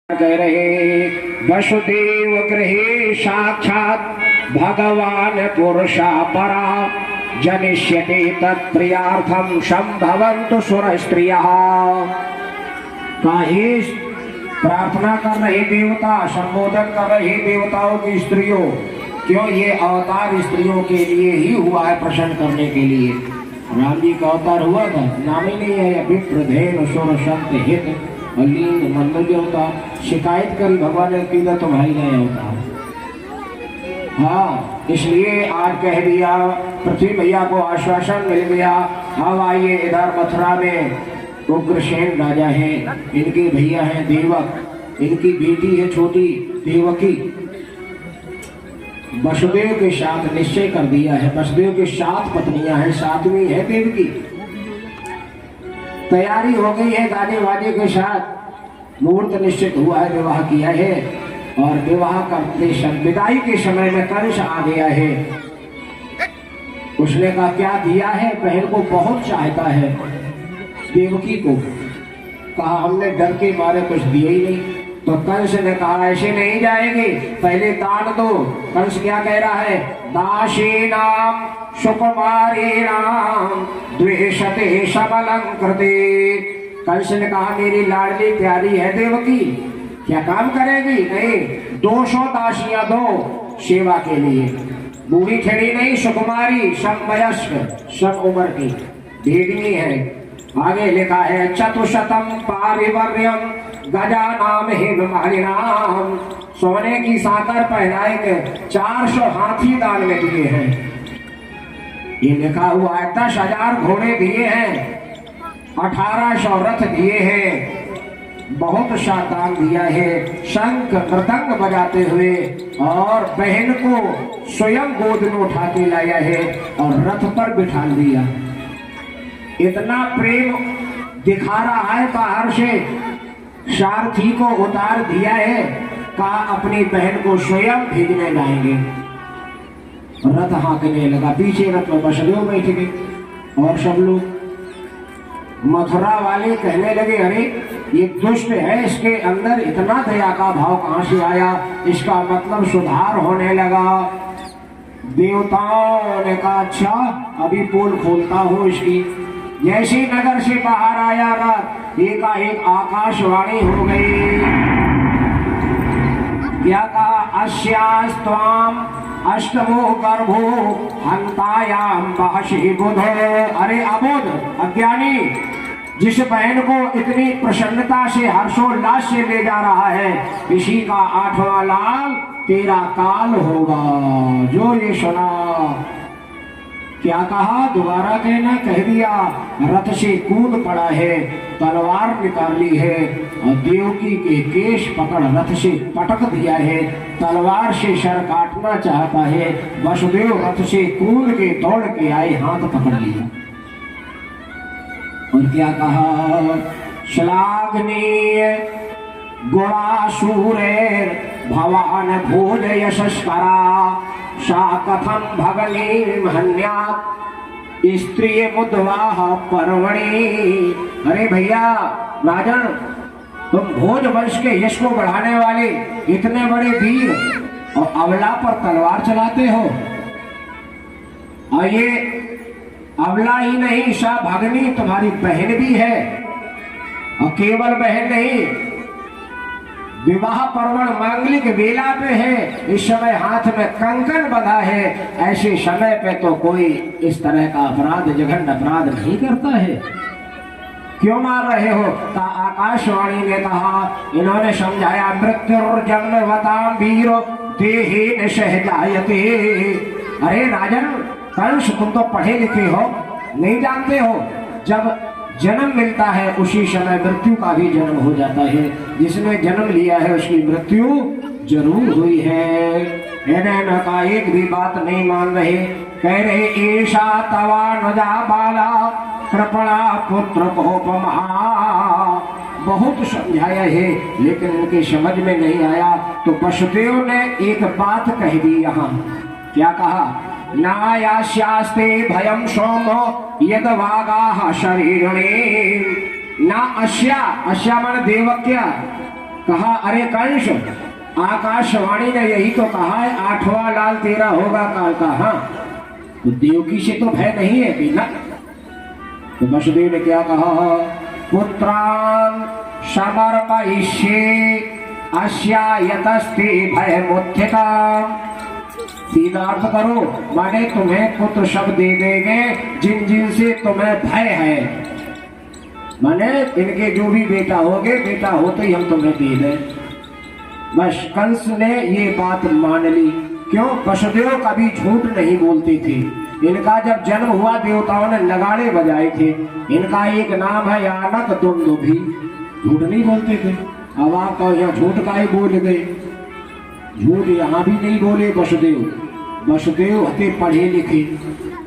कह रहे वसुदेव गृहे साक्षात भगवान पुरुषा परा जनिष्यते तत्प्रियार्थम संभवन्तु सुर स्त्रियः। प्रार्थना कर रहे देवता, संबोधन कर रहे देवताओं की स्त्रियों, क्यों ये अवतार स्त्रियों के लिए ही हुआ है, प्रसन्न करने के लिए। राम जी का अवतार हुआ था, नाम ही नहीं है विप्र धेनु सुर संत हित लीन मंदिर देवता। शिकायत करी भगवान ने की तो भाई नहीं होता। हाँ, इसलिए आज कह दिया, पृथ्वी भैया को आश्वासन मिल गया। अब आइए इधर मथुरा में उग्रसेन राजा हैं, इनके भैया हैं देवक, इनकी बेटी है छोटी देवकी। वसुदेव के साथ निश्चय कर दिया है। वसुदेव के 7 पत्नियां हैं, 7वीं है देवकी। तैयारी हो गई है गाने वाजे के साथ, मुहूर्त निश्चित हुआ है, विवाह किया है। और विवाह करते समय विदाई के समय में कंस आ गया है। उसने कहा क्या दिया है, बहन को बहुत चाहता है देवकी को। कहा हमने डर के मारे कुछ दिए ही नहीं। तो कंस ने कहा ऐसे नहीं जाएंगे, पहले दान दो। कंस क्या कह रहा है, दासीनाम सुकुमारीणाम द्वेषते सबलं कृते। कंस ने कहा मेरी लाडली प्यारी है देवकी, क्या काम करेगी? नहीं, 200 दासियां दो सेवा के लिए, बूढ़ी ठेड़ी नहीं, सुकुमारी, समवयस्क, सब उम्र की भेड़नी है। आगे लिखा है चतुशतम पारिवर्यम गजानाम हिममालिनाम, सोने की साकर पहनाए के 400 हाथी दान में दिए हैं। ये लिखा हुआ है 10,000 घोड़े दिए हैं, 1800 रथ दिए हैं, बहुत सा दान दिया है। शंख मृदंग बजाते हुए और बहन को स्वयं गोद में उठा के लाया है और रथ पर बिठा दिया। इतना प्रेम दिखा रहा है बाहर से, सारथी को उतार दिया है, कहा अपनी बहन को स्वयं भेजने जाएंगे। रथ हाँकने लगा, पीछे रथ में वसुदेव बैठ गए और सब लोग। मथुरा वाले कहने लगे अरे ये दुष्ट है, इसके अंदर इतना दया का भाव कहां से आया, इसका मतलब सुधार होने लगा। देवताओं ने कहा अच्छा अभी पोल खोलता हूं इसकी। जैसे नगर से बाहर आया रथ, एकाएक आकाशवाणी हो गई। क्या कहा, अस्यास्त्वाम अष्टमो गर्भो हंतायाम बाशी बुध। अरे अबोध अज्ञानी, जिस बहन को इतनी प्रसन्नता से हर्षोल्लास से ले जा रहा है, इसी का 8वां लाल तेरा काल होगा। जो ये सुना, क्या कहा, दोबारा कहना, कह दिया। रथ से कूद पड़ा है, तलवार निकाली है और देवकी के केश पकड़ रथ से पटक दिया है, तलवार से सर काटना चाहता है। वसुदेव रथ से कूद के दौड़ के आए, हाथ पकड़ लिया और क्या कहा, श्लाघनीय गुणासूरेर भवान भोज यशस्करा सा कथम भगनी हन्यात् स्त्री मुद्वाह पर्वणि। अरे भैया राजन, तुम भोज वंश के यश को बढ़ाने वाले इतने बड़े वीर और अबला पर तलवार चलाते हो। और ये अबला ही नहीं, सा भगनी तुम्हारी बहन भी है, और केवल बहन नहीं, विवाह पर्वण मांगलिक बेला पे है, इस समय हाथ में कंकन बंधा है। ऐसे समय पे तो कोई इस तरह का अपराध, जघन्य अपराध नहीं करता है। क्यों मार रहे हो? आकाशवाणी ने कहा, इन्होंने समझाया मृत्युर्जन्मवतां वीरो देहेन सहजायते। अरे राजन कंस, तुम तो पढ़े लिखे हो, नहीं जानते हो, जब जन्म मिलता है उसी समय मृत्यु का भी जन्म हो जाता है। जिसने जन्म लिया है उसकी मृत्यु जरूर हुई है। इन्हें का एक भी बात नहीं मान रहे, कह रहे ऐसा तवा नजा बाला कृपणा पुत्र कोपमा। बहुत समझाया है लेकिन उनकी समझ में नहीं आया। तो वसुदेव ने एक बात कह दी यहाँ, क्या कहा, नायास्यास्ते भयं सोमो यद वागाः शरीरणे। ना अश्या, अश्या माने देवक्या, कहा अरे कंस, आकाशवाणी ने यही तो कहा है 8वां लाल तेरा होगा काल का। हाँ, तो देवकी से तो भय नहीं है कि ना। तो वसुदेव ने क्या कहा, पुत्रान समर्पयिष्ये अस्या यतस्ते भयमुत्थिता। सीधा अर्थ करो, माने तुम्हें पुत्र सब दे देंगे जिन जिन से तुम्हें भय है, माने इनके जो भी बेटा होगे, बेटा होते ही हम तुम्हें दे दें। बस कंस ने ये बात मान ली। क्यों? वसुदेव कभी झूठ नहीं बोलते थे। इनका जब जन्म हुआ देवताओं ने नगाड़े बजाए थे। इनका एक नाम है यानक दुंदुभी, झूठ नहीं बोलते थे। अब आप तो यहाँ झूठ का ही बोल गए, झूठ यहाँ भी नहीं बोले वसुदेव। वसुदेव हते पढ़े लिखे,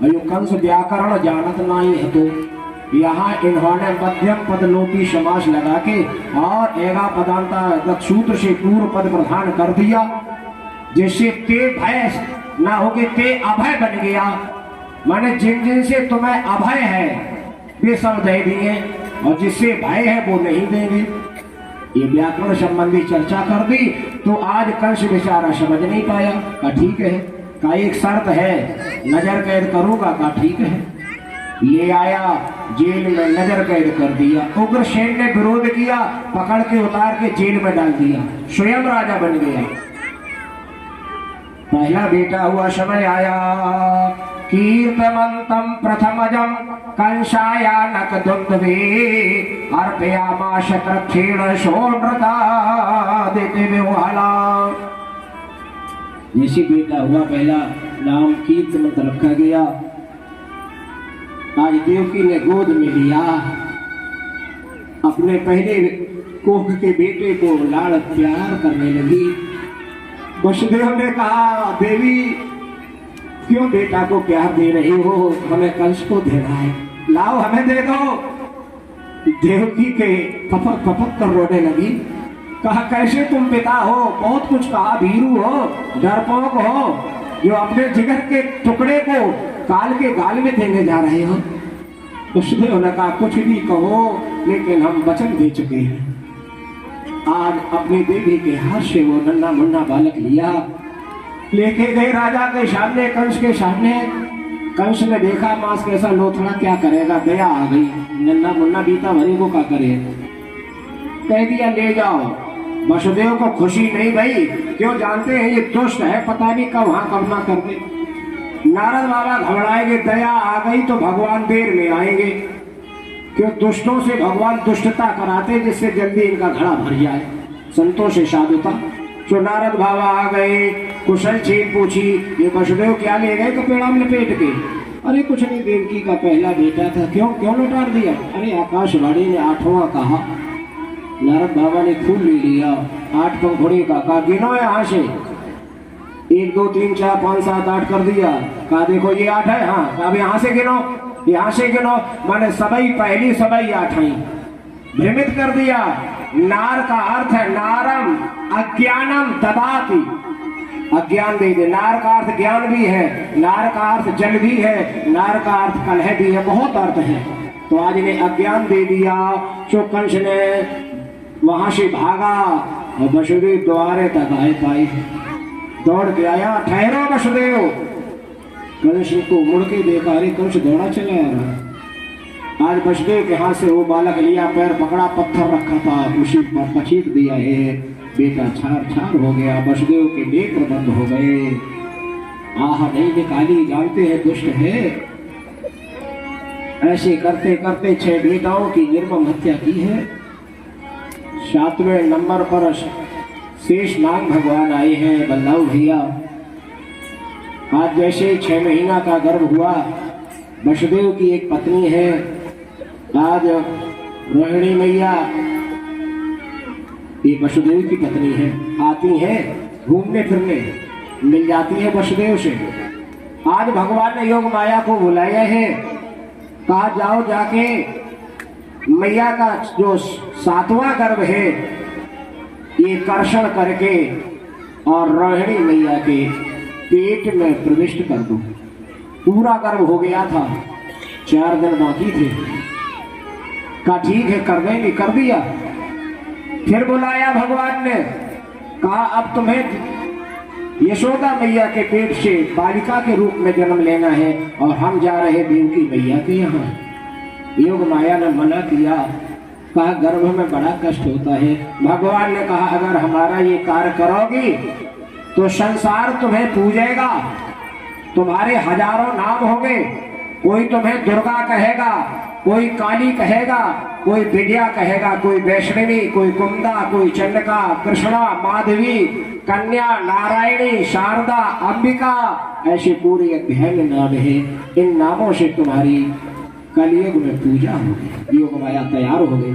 अयो कंस व्याकरण जानत नहीं है। तो यहाँ इन्होंने मध्यम पद लोपी समास लगा के और एगा पदांता सूत्र से पूर्व पद प्रधान कर दिया, जिससे ते भय ना होगे ते अभय बन गया। माने जिन जिन से तुम्हें अभय है वे सब दे दिए, और जिससे भय है वो नहीं देंगे। ये व्याकरण संबंधी चर्चा कर दी। तो आज कंस बेचारा समझ नहीं पाया। का ठीक है, का एक शर्त है, नजर कैद करूंगा। का ठीक है, ले आया, जेल में नजर कैद कर दिया। उग्रसेन ने विरोध किया, पकड़ के उतार के जेल में डाल दिया, स्वयं राजा बन गया। पहला बेटा हुआ समय आया, कीर्तमंतम प्रथमजम कंसायानक दुंदुभे अर्पयामास कृच्छेण सोनृता देते विह्वला। जैसे बेटा हुआ पहला, नाम कीर्तमंत रखा गया। आज देवकी ने गोद में लिया, अपने पहले कोख के बेटे को लाड़ प्यार करने लगी। वसुदेव ने कहा, देवी क्यों बेटा को प्यार दे रही हो, हमें कंस को देना है, लाओ हमें दे दो। देवकी के पपक पपक कर रोने लगी। कहा, कैसे तुम पिता हो, बहुत कुछ कहा, भीरू हो, डरपोक हो, जो अपने जिगर के टुकड़े को काल के गाल में देने जा रहे हो। वसुदेव ने कहा, कुछ भी कहो, लेकिन हम वचन दे चुके हैं। आज अपनी देवी के हाथ से वो नन्हा मुन्ना बालक लिया, लेके गए राजा के सामने, कंस के सामने। कंस ने देखा मांस कैसा लोथड़ा, क्या करेगा, दया आ गई। नन्हा मुन्ना बीता भरी को क्या करे, कह दिया ले जाओ। वसुदेव को खुशी नहीं भाई, क्यों? जानते हैं ये दुष्ट है, पता नहीं कब वहां कब ना कर दे। नारद बाबा घबराएंगे, दया आ गई तो भगवान देर में आएंगे। क्यों? दुष्टों से भगवान दुष्टता कराते, जिससे जल्दी इनका घड़ा भर जाए, संतों से साधुता। जो नारद बाबा आ गए, कुशल छीन पूछी, ये वसुदेव क्या ले गए कपेड़ा में लपेट के? अरे कुछ नहीं, देवकी का पहला बेटा था। क्यों क्यों लौटा दिया? अरे आकाशवाणी ने 8वां कहा। नारद बाबा ने खून ले लिया, 8 पंखुड़ी का। कहा गिनो यहाँ से, 1 2 3 4 5 7 8 कर दिया। कहा देखो ये 8 है। हाँ, अब यहाँ से गिनो, यहाँ से गिनो। माने सबई पहली सबई 8 ही भ्रमित कर दिया। नार का अर्थ है नारम अज्ञानम ददाति, अज्ञान दे दे। नार का अर्थ ज्ञान भी है, नार का अर्थ जल भी है, नार का अर्थ कलह भी है, बहुत अर्थ है। तो आज ने अज्ञान दे दिया। जो कंस ने वहां से भागा और वसुदेव द्वारे तक आए पाई, दौड़ के आया। ठहरो वसुदेव। कंस को मुड़ के देखा, अरे कंस दौड़ा चला आ रहा। आज वसुदेव के हाथ से वो बालक लिया, पैर पकड़ा, पत्थर रखा था, उसी पर पछीट दिया है। बेटा छार छार हो गया, वसुदेव के नेत्र बंद हो गए। आह नहीं निकाली, जानते हैं दुष्ट है। ऐसे करते करते 6 बेटाओं की निर्मम हत्या की है। 7वें नंबर पर शेष नाग भगवान आए हैं, बल्लाऊ भैया। आज जैसे 6 महीना का गर्भ हुआ, वसुदेव की एक पत्नी है, आज रोहिणी मैया, ये वसुदेव की पत्नी है, आती है घूमने फिरने, मिल जाती है वसुदेव से। आज भगवान ने योग माया को बुलाया है, कहा जाओ जाके मैया का जो 7वां गर्भ है ये कर्षण करके और रोहिणी मैया के पेट में प्रविष्ट कर दो। पूरा गर्भ हो गया था, 4 दिन बाकी थे। कहा ठीक है कर देंगे, कर दिया। फिर बुलाया भगवान ने, कहा अब तुम्हें यशोदा मैया के पेट से बालिका के रूप में जन्म लेना है और हम जा रहे देवकी मैया के यहाँ। योग माया ने मना किया, कहा गर्भ में बड़ा कष्ट होता है। भगवान ने कहा अगर हमारा ये कार्य करोगी तो संसार तुम्हें पूजेगा, तुम्हारे हजारों नाम होंगे, कोई तुम्हें दुर्गा कहेगा, कोई काली कहेगा, कोई विद्या कहेगा, कोई वैष्णवी, कोई कुंदा, कोई चंडका, कृष्णा, माधवी, कन्या, नारायणी, शारदा, अंबिका, ऐसे पूरे अध्याय में नाम है। इन नामों से तुम्हारी कलयुग में पूजा होगी। योग माया तैयार हो गई।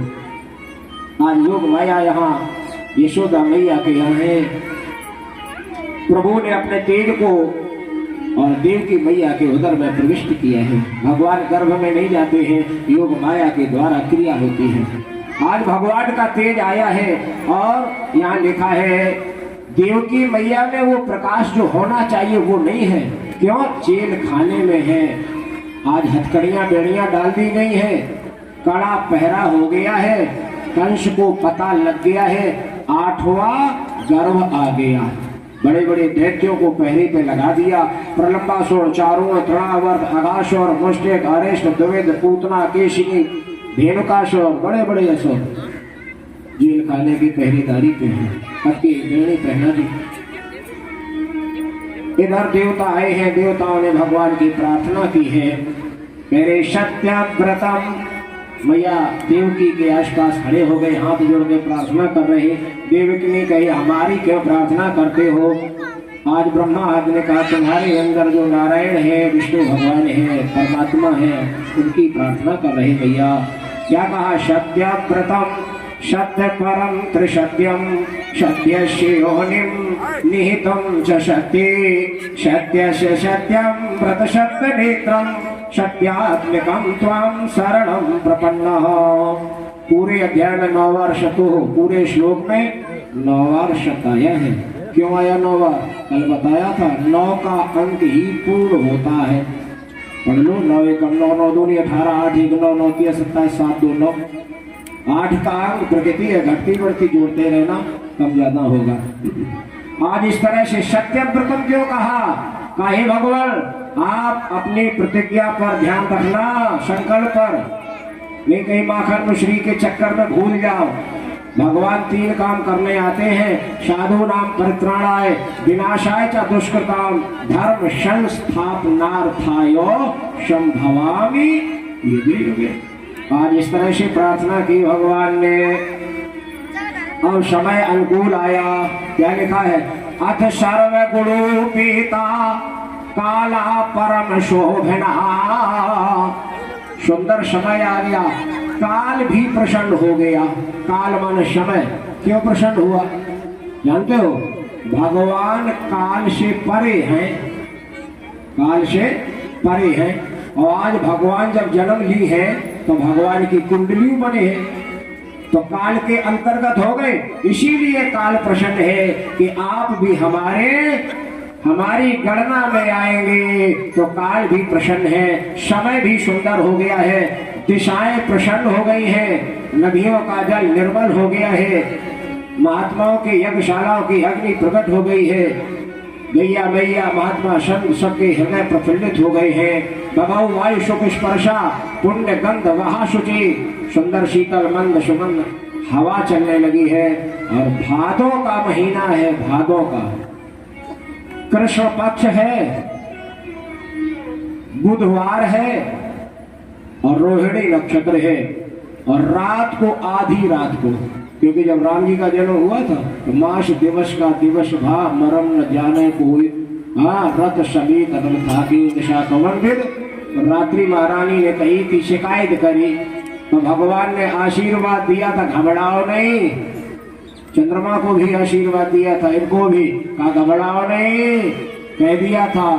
आज योग माया यहाँ यशोदा मैया के यहाँ है। प्रभु ने अपने तेज को और देवकी मैया के उदर में प्रविष्ट किया है। भगवान गर्भ में नहीं जाते हैं, योग माया के द्वारा क्रिया होती है। आज भगवान का तेज आया है और यहाँ लिखा है देवकी मैया में वो प्रकाश जो होना चाहिए वो नहीं है। क्यों? जेल खाने में है। आज हथकड़ियां बेड़ियां डाल दी गई है, कड़ा पहरा हो गया है, कंस को पता लग गया है, 8वां गर्भ आ गया। बड़े बड़े दैत्यों को पहरे पे लगा दिया। प्रलंबासुर, चारों, तृणावर्त, अगासुर, मुष्टिक, अरिष्ट, द्विविद, पूतना, केशिनी, धेनुकासुर, बड़े बड़े असुर जेल खाने की पहरेदारी पे है। पति बेड़ी पहना दी। इधर देवता आए हैं, देवताओं ने भगवान की प्रार्थना की है। मेरे सत्यव्रतम मैया देवकी के आसपास खड़े हो गए, हाथ जोड़ के प्रार्थना कर रहे। देवकी ने कही हमारी क्यों प्रार्थना करते हो? आज ब्रह्मा आदि ने कहा तुम्हारे अंदर जो नारायण है, विष्णु भगवान है, परमात्मा है, उनकी प्रार्थना कर रहे भैया। क्या कहा? सत्यव्रतम सत्य परम त्रिसत्यम सत्यस्य योनिम निहितम च सत्ये सत्यस्य सत्यम व्रत सत्य नेत्रम सत्यात्मकम त्वाम शरणम प्रपन्नः। पूरे अध्याय में 9 बार शतु हो, पूरे श्लोक में 9 बार शत आया है। क्यों आया 9 बार? कल बताया था 9 का अंक ही पूर्ण होता है। पढ़ लो 9 1 9 9 2 18 8 1 9 9 3 27 7 2 9। 8 का अंक प्रकृति है, घटती बढ़ती जोड़ते रहना, कम ज्यादा होगा। आज इस तरह से सत्यव्रतम क्यों कहा? काहे भगवान आप अपनी प्रतिज्ञा पर ध्यान रखना, संकल्प पर नहीं कहीं माखन मिश्री के चक्कर में भूल जाओ। भगवान 3 काम करने आते हैं। साधु नाम परित्राणाय विनाशाय च दुष्कृताम धर्म संस्थापनार्थाय संभवामि युगे युगे। आज इस तरह से प्रार्थना की भगवान ने। अब समय अनुकूल आया। क्या लिखा है? अथ सर्व गुणोपीता काला परम शोभना। सुंदर समय आ गया, काल भी प्रसन्न हो गया। काल माने समय। क्यों प्रसन्न हुआ? जानते हो? भगवान काल से परे हैं, काल से परे हैं। और आज भगवान जब जन्म ली है तो भगवान की कुंडली बने हैं, तो काल के अंतर्गत हो गए। इसीलिए काल प्रसन्न है कि आप भी हमारी गणना में आएंगे। तो काल भी प्रसन्न है, समय भी सुंदर हो गया है, दिशाएं प्रसन्न हो गई हैं, नदियों का जल निर्मल हो गया है, महात्माओं के यज्ञशालाओं की अग्नि प्रकट हो गई है। गैया मैया महात्मा संत सबके हृदय प्रफुल्लित हो गए हैं। बभाऊ वायु सुख स्पर्शा पुण्य गंध वहा शुचि, सुंदर शीतल मंद सुगंध हवा चलने लगी है। और भादों का महीना है, भादों का कृष्ण पक्ष है, बुधवार है और रोहिणी नक्षत्र है। और रात को आधी रात को, क्योंकि जब राम जी का जन्म हुआ था तो मास दिवस का दिवस भा मरम न जाने कोई। हाँ, रत सभी कदम था कि दिशा कवन विद। रात्रि महारानी ने कही थी, शिकायत करी तो भगवान ने आशीर्वाद दिया था, घबराओ नहीं। चंद्रमा को भी आशीर्वाद दिया था, इनको भी कहा घबराओ नहीं, कह दिया था।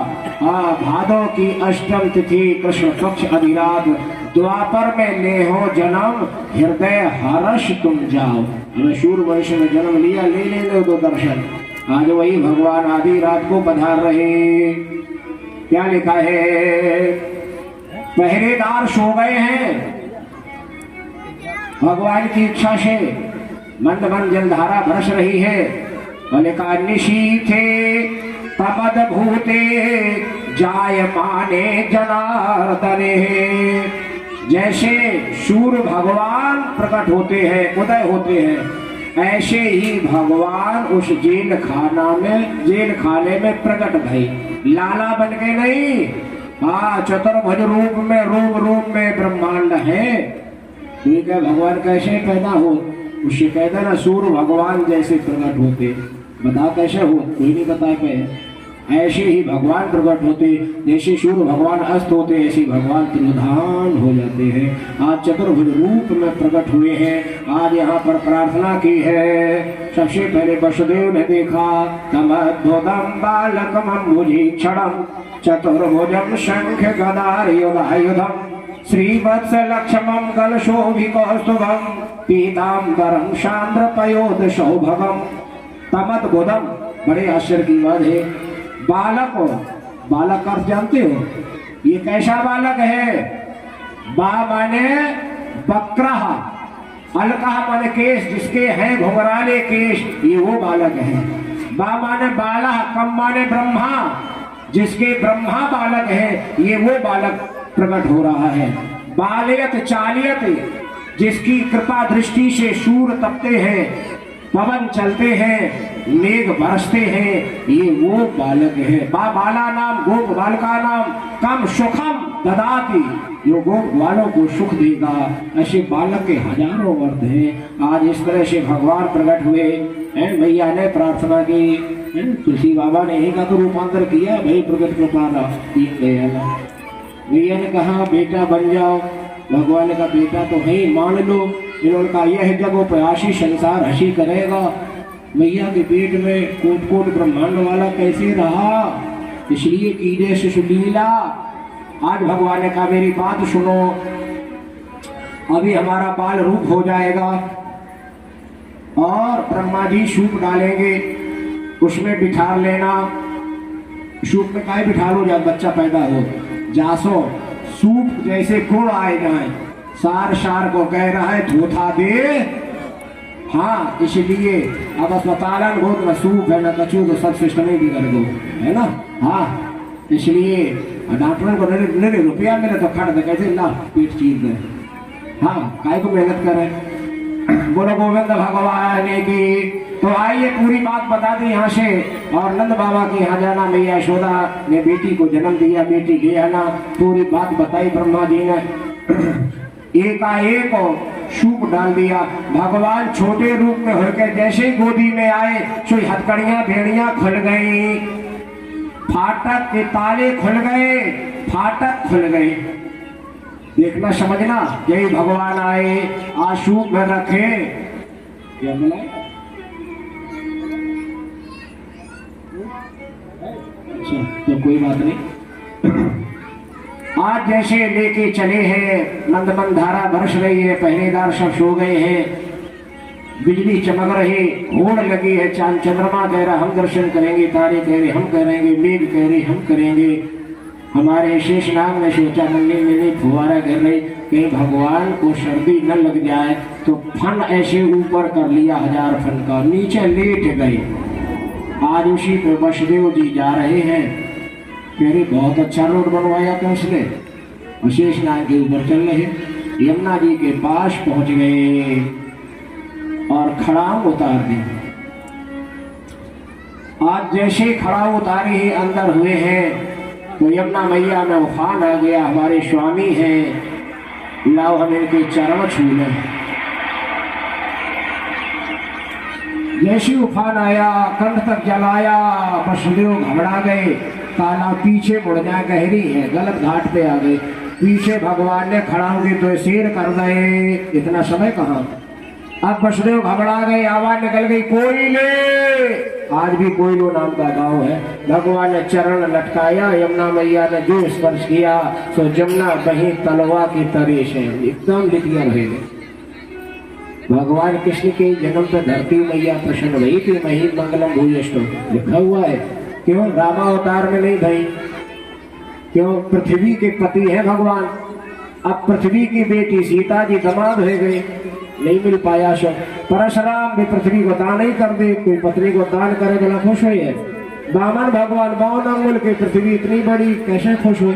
हाँ, भादों की अष्टम तिथि कृष्ण पक्ष अधिरात द्वापर में ले हो जन्म हृदय हर्ष तुम जाओ। हमें शूर वंश में जन्म लिया, ले लो दो दर्शन। आज वही भगवान आधी रात को पधार रहे। क्या लिखा है? पहरेदार सो गए हैं भगवान की इच्छा से। मंद मंद जलधारा बरस रही है। बोले का निशीथे तमद भूते जायमाने जनार्दने। जैसे सूर्य भगवान प्रकट होते हैं, उदय होते हैं, ऐसे ही भगवान उस जेल खाने में प्रकट भई। लाला बन के नहीं, हाँ चतुर्भुज रूप में, रूप में ब्रह्मांड है। ठीक है, भगवान कैसे पैदा हो? उससे कहते ना सूर्य भगवान जैसे प्रकट होते। बता कैसे हो? कोई नहीं बता पाए। ऐसे ही भगवान प्रकट होते, जैसे सूर्य भगवान अस्त होते ऐसे भगवान तिरोधान हो जाते हैं। आज चतुर्भुज रूप में प्रकट हुए हैं। आज यहाँ पर प्रार्थना की है। सबसे पहले वसुदेव ने देखा तमद्भुतम बालकमं भुजीक्षणं चतुर्भुजं शंख गदायुधम श्रीवत्स लक्ष्मं कलशोभिकौस्तुभं पीताम्बरं शांद्रपयोध सौभगम। तमद्भुतम, बड़े आश्चर्य की बात है। बालक हो, बालक अर्थ जानते हो? ये कैसा बालक है? बा माने बकरा, अलका माने केश, जिसके हैं घुंघराले केश, ये वो बालक है। बा माने बाला, कम माने ब्रह्मा, जिसके ब्रह्मा बालक है, ये वो बालक प्रकट हो रहा है। बालयत चालियत, जिसकी कृपा दृष्टि से सूर्य तपते हैं, पवन चलते हैं, मेघ बरसते हैं, ये वो बालक है। बाला नाम गोप बालका नाम कम सुखम ददाती, जो गोप वालों को सुख देगा। ऐसे बालक के हजारों अर्थ हैं। आज इस तरह से भगवान प्रकट हुए हैं। मैया ने प्रार्थना की, तुलसी बाबा ने एक का रूपांतर किया, भाई प्रकट कृपाना मैया ने कहा बेटा बन जाओ। भगवान का बेटा तो है, मान लो। इन्होंने कहा यह जब वो प्रयासी संसार हंसी करेगा, मैया के पेट में कोट कोट ब्रह्मांड वाला कैसे रहा, इसलिए कीजे से सुलीला। आज भगवान ने कहा मेरी बात सुनो, अभी हमारा बाल रूप हो जाएगा और ब्रह्मा जी सूप डालेंगे, उसमें बिठा लेना। सूप में काय बिठा लो जब बच्चा पैदा हो, जासो सूप जैसे गुण आए जाए। सार सार को कह रहा है धोथा दे, हाँ इसलिए अब अस्पताल न सूप है न कछू, तो सब सिस्टम ही भी कर दो, है ना। हाँ इसलिए डॉक्टर को नहीं रुपया मेरे तो खड़ दे, कैसे ला पेट चीर दे। हाँ काय को मेहनत करे। बोलो गोविंद भगवान की। तो आइए पूरी बात बता दी यहाँ से। और नंद बाबा के यहाँ जाना, मैया यशोदा ने बेटी को जन्म दिया, बेटी ले आना, पूरी बात बताई ब्रह्मा जी ने। एकाएक सूप डाल दिया। भगवान छोटे रूप में होकर जैसे ही गोदी में आए, सो हथकड़ियां भेड़ियां खुल गई, फाटक के ताले खुल गए, फाटक खुल गए। देखना समझना, यही भगवान आए, आज सूप में रखे। क्या बोला? अच्छा तो कोई बात नहीं। आज जैसे लेके चले हैं, मंदमंद धारा बरस रही है, पहरेदार सब सो गए हैं, बिजली चमक रही, होड़ लगी है, चांद चंद्रमा कह रहा हम दर्शन करेंगे, तारे कह रहे हम करेंगे, मेघ कह रहे हम करेंगे। हमारे शेषनाग ने सोचा नन्ही मिली फुहारा कर रही, कहीं भगवान को सर्दी न लग जाए, तो फन ऐसे ऊपर कर लिया 1000 फन का, नीचे लेट गए। आज उसी पे वसुदेव जी जा रहे हैं। कह बहुत अच्छा रोड बनवाया था उसने। विशेष नाग के ऊपर चल रहे, यमुना जी के पास पहुंच गए और खड़ाऊ उतार दी। आज जैसे खड़ाऊ उतारे ही अंदर हुए हैं, तो यमुना मैया में उफान आ गया। हमारे स्वामी हैं, लाओ हम इनके चरण छू लें। जैसे उफान आया, कंठ तक जलाया, वसुदेव घबरा गए। ताला पीछे मुड़ जाए, गहरी है, गलत घाट पे आ गए। पीछे भगवान ने खड़ा होगी तो शेर कर दे, इतना समय कहाँ। अब वसुदेव घबरा गए, आवाज निकल गई कोयले। आज भी कोयलो नाम का गांव है। भगवान ने चरण लटकाया, यमुना मैया ने जो स्पर्श किया, तो जमुना बही तलवा की तरेश है, एकदम लिखिया रहेगा। भगवान कृष्ण के जन्म पर धरती मैया प्रसन्न भई थी, मही मंगलम भूयष्टो लिखा हुआ है। क्यों रामावतार में नहीं भाई? क्यों? पृथ्वी के पति है भगवान। अब पृथ्वी की बेटी सीता जी दामाद हो गई, नहीं मिल पाया। सो परशुराम भी पृथ्वी को दान ही कर दे, कोई पत्नी को दान करे तो खुश हुई है। बामन भगवान 52 अंगुल की पृथ्वी इतनी बड़ी कैसे खुश हुई?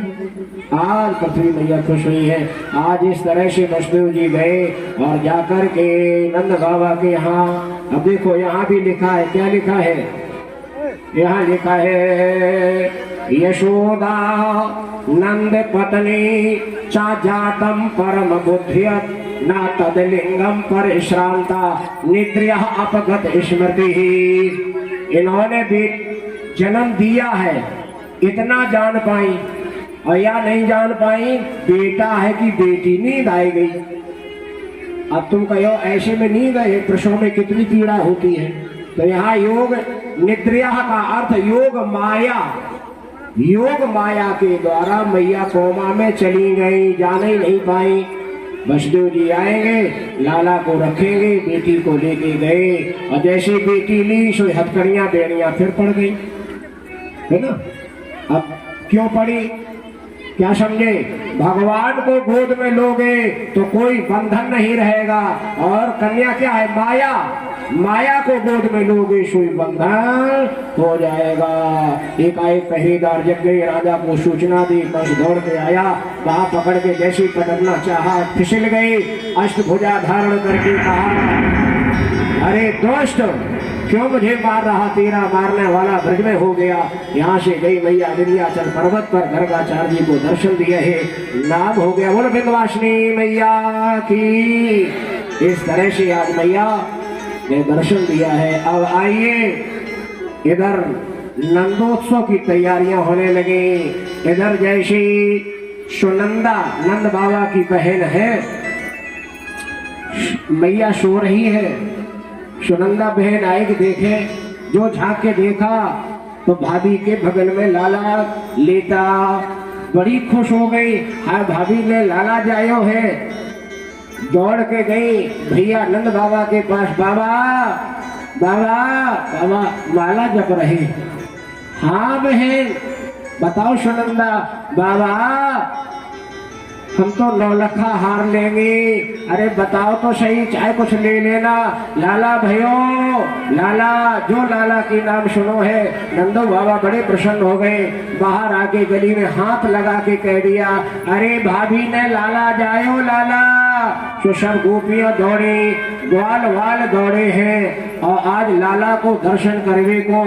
आज पृथ्वी मैया खुश हुई है। आज इस तरह से वसुदेव जी गए और जाकर के नंद बाबा के यहाँ, अब देखो यहाँ भी लिखा है, क्या लिखा है? यहाँ लिखा है यशोदा नंद पत्नी चा जातम परम बुद्धियत न तदलिंगम परिश्रांता निद्रिया अपगत स्मृति। इन्होंने भी जन्म दिया है, इतना जान पाई और या नहीं जान पाई बेटा है कि बेटी, नींद आई गई। अब तुम कहो ऐसे में नींद है, प्रसव में कितनी पीड़ा होती है। तो यहाँ योग निद्रिया का अर्थ योग माया, योग माया के द्वारा मैया कोमा में चली गई, जाने ही नहीं पाई। वसुदेव जी आएंगे, लाला को रखेंगे, बेटी को लेके गए और जैसे बेटी ली सो हथकड़ियां बेड़ियां फिर पड़ गई, है ना। अब क्यों पड़ी, क्या समझे? भगवान को गोद में लोगे तो कोई बंधन नहीं रहेगा। और कन्या क्या है? माया, माया को गोद में लोगे सोई बंधन हो जाएगा। एकाएक पहरेदार जग गए, राजा को सूचना दी, बस दौड़ के आया, वहां पकड़ के जैसे पटकना चाहा फिसल गए। अष्टभुजा धारण करके कहा, अरे दोस्त क्यों मुझे मार रहा? तेरा मारने वाला ब्रज में हो गया। यहाँ से गई मैया विंध्याचल पर्वत पर गर्गाचार्य जी को दर्शन दिए है, नाम हो गया बोलो विंध्यवासिनी मैया की। इस तरह से आज मैया ने दर्शन दिया है। अब आइए, इधर नंदोत्सव की तैयारियां होने लगी। इधर जैसी सुनंदा नंद बाबा की बहन है, मैया सो रही है। सुनंदा बहन आई कि देखे, जो झांक के देखा तो भाभी के बगल में लाला लेटा, बड़ी खुश हो गई। हाँ भाभी ने लाला जायो है, दौड़ के गई भैया नंद बाबा के पास, बाबा बाबा बाबा माला जप रहे। हाँ बहन बताओ सुनंदा। बाबा हम तो 9 लखा हार लेंगे। अरे बताओ तो सही, चाहे कुछ ले लेना। लाला भयो, लाला, जो लाला की नाम सुनो है। नंदो बाबा बड़े प्रसन्न हो गए, बाहर आके गली में हाथ लगा के कह दिया, अरे भाभी ने लाला जायो लाला। तो सब गोपियां दौड़े, ग्वाल वाल दौड़े हैं और आज लाला को दर्शन करने को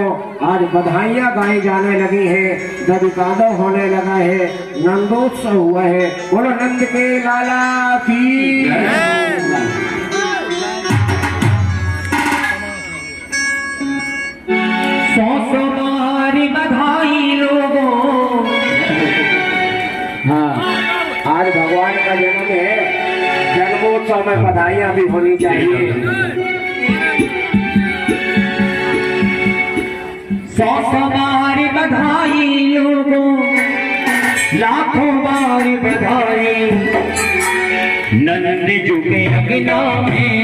आज बधाइयां गाई जाने लगी है, दधिकादव होने लगा है, नंदोत्सव हुआ है। बोलो नंद के लाला की। सौ मारी बधाई लोगों। हाँ, आज भगवान का जन्म है, जन्मोत्सव में बधाइयां भी होनी चाहिए। 100 बार बधाई लोगों, लाखों बार बधाई। नंद जुगे अगना में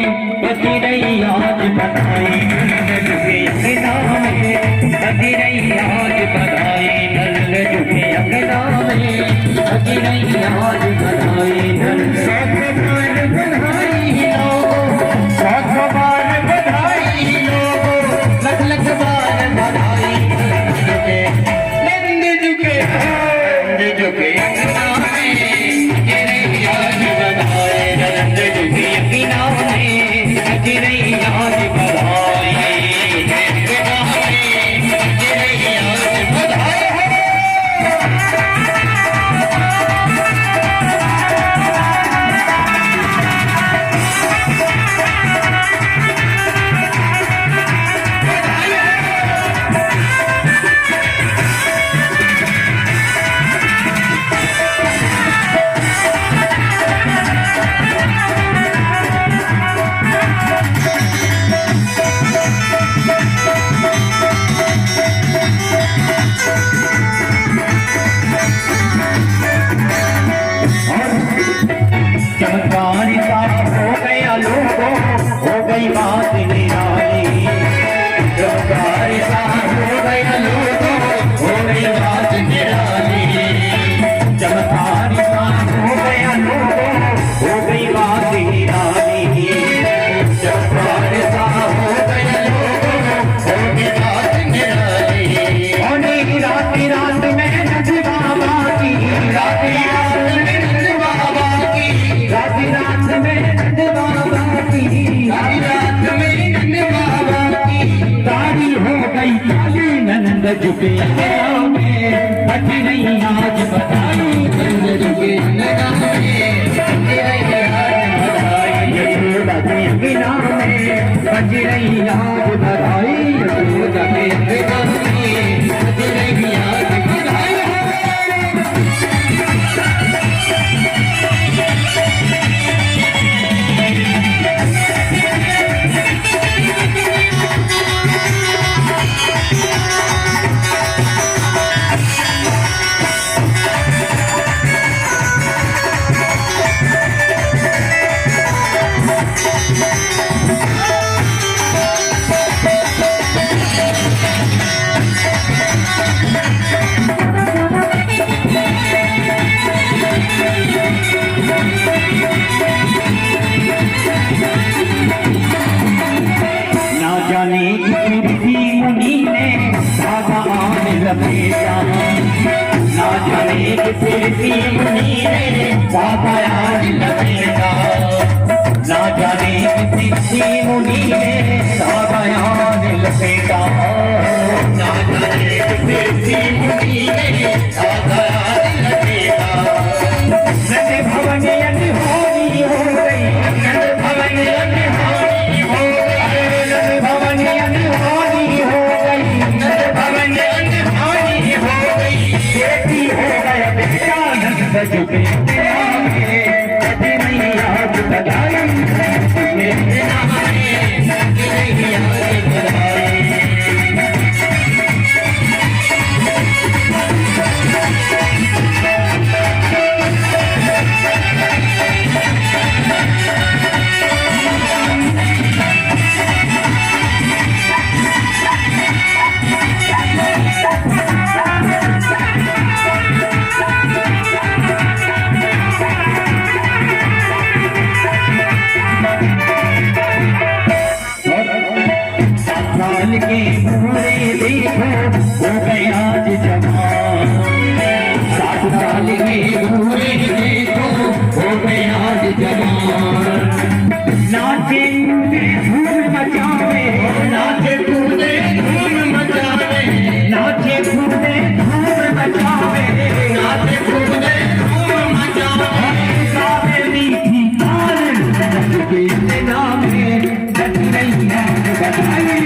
बजी रही आज बधाई। नंद जुगे अगना में बजी रही आज बधाई। नंद जुगे अगना में बजी रही आज बधाई। नंद 100 बार बधाई लोगों, 100 बार बधाई लोगों, लख लख बार बधाई। नंद जुगे नंद जुगे अगना में बजी रही आज बधाई। नंद जुगे अगना में बजी रही आज बधाई। बधाई गई काली नंद झुके अंगना में बज रही आज बधाई नंद झुके अंगना में बज रही आज बधाई यशोदा के अंगना में बज रही आज बधाई यशोदा के अंगना में बज रही आज बधाई। ना जाने किसी मुनि ने बाबा आज लपेटा ना जाने किसी मुनि ने बाबा आज लपेटा ना जाने किसी मुनि ने बाबा आज लपेटा नंद भवन अनहोनी हो गई नंद भवन अनहोनी हो गई नंद भवन अनहोनी हो गई नंद भवन अनहोनी हो गई बेटी हो गया बेटा नंद झुके अंगना में बज रही आज बधाई मेरे नाम में बज रही आज बधाई। साल के पूरे देखो हो गए आज जवान 60 साल के पूरे देखो हो गए आज जवान नाचे धूम मचावे नाचे कूदे धूम मचावे नाचे कूदे धूम मचावे नाचे कूदे धूम मचावे गावे मीठी तान के नाम में बज रही है बधाई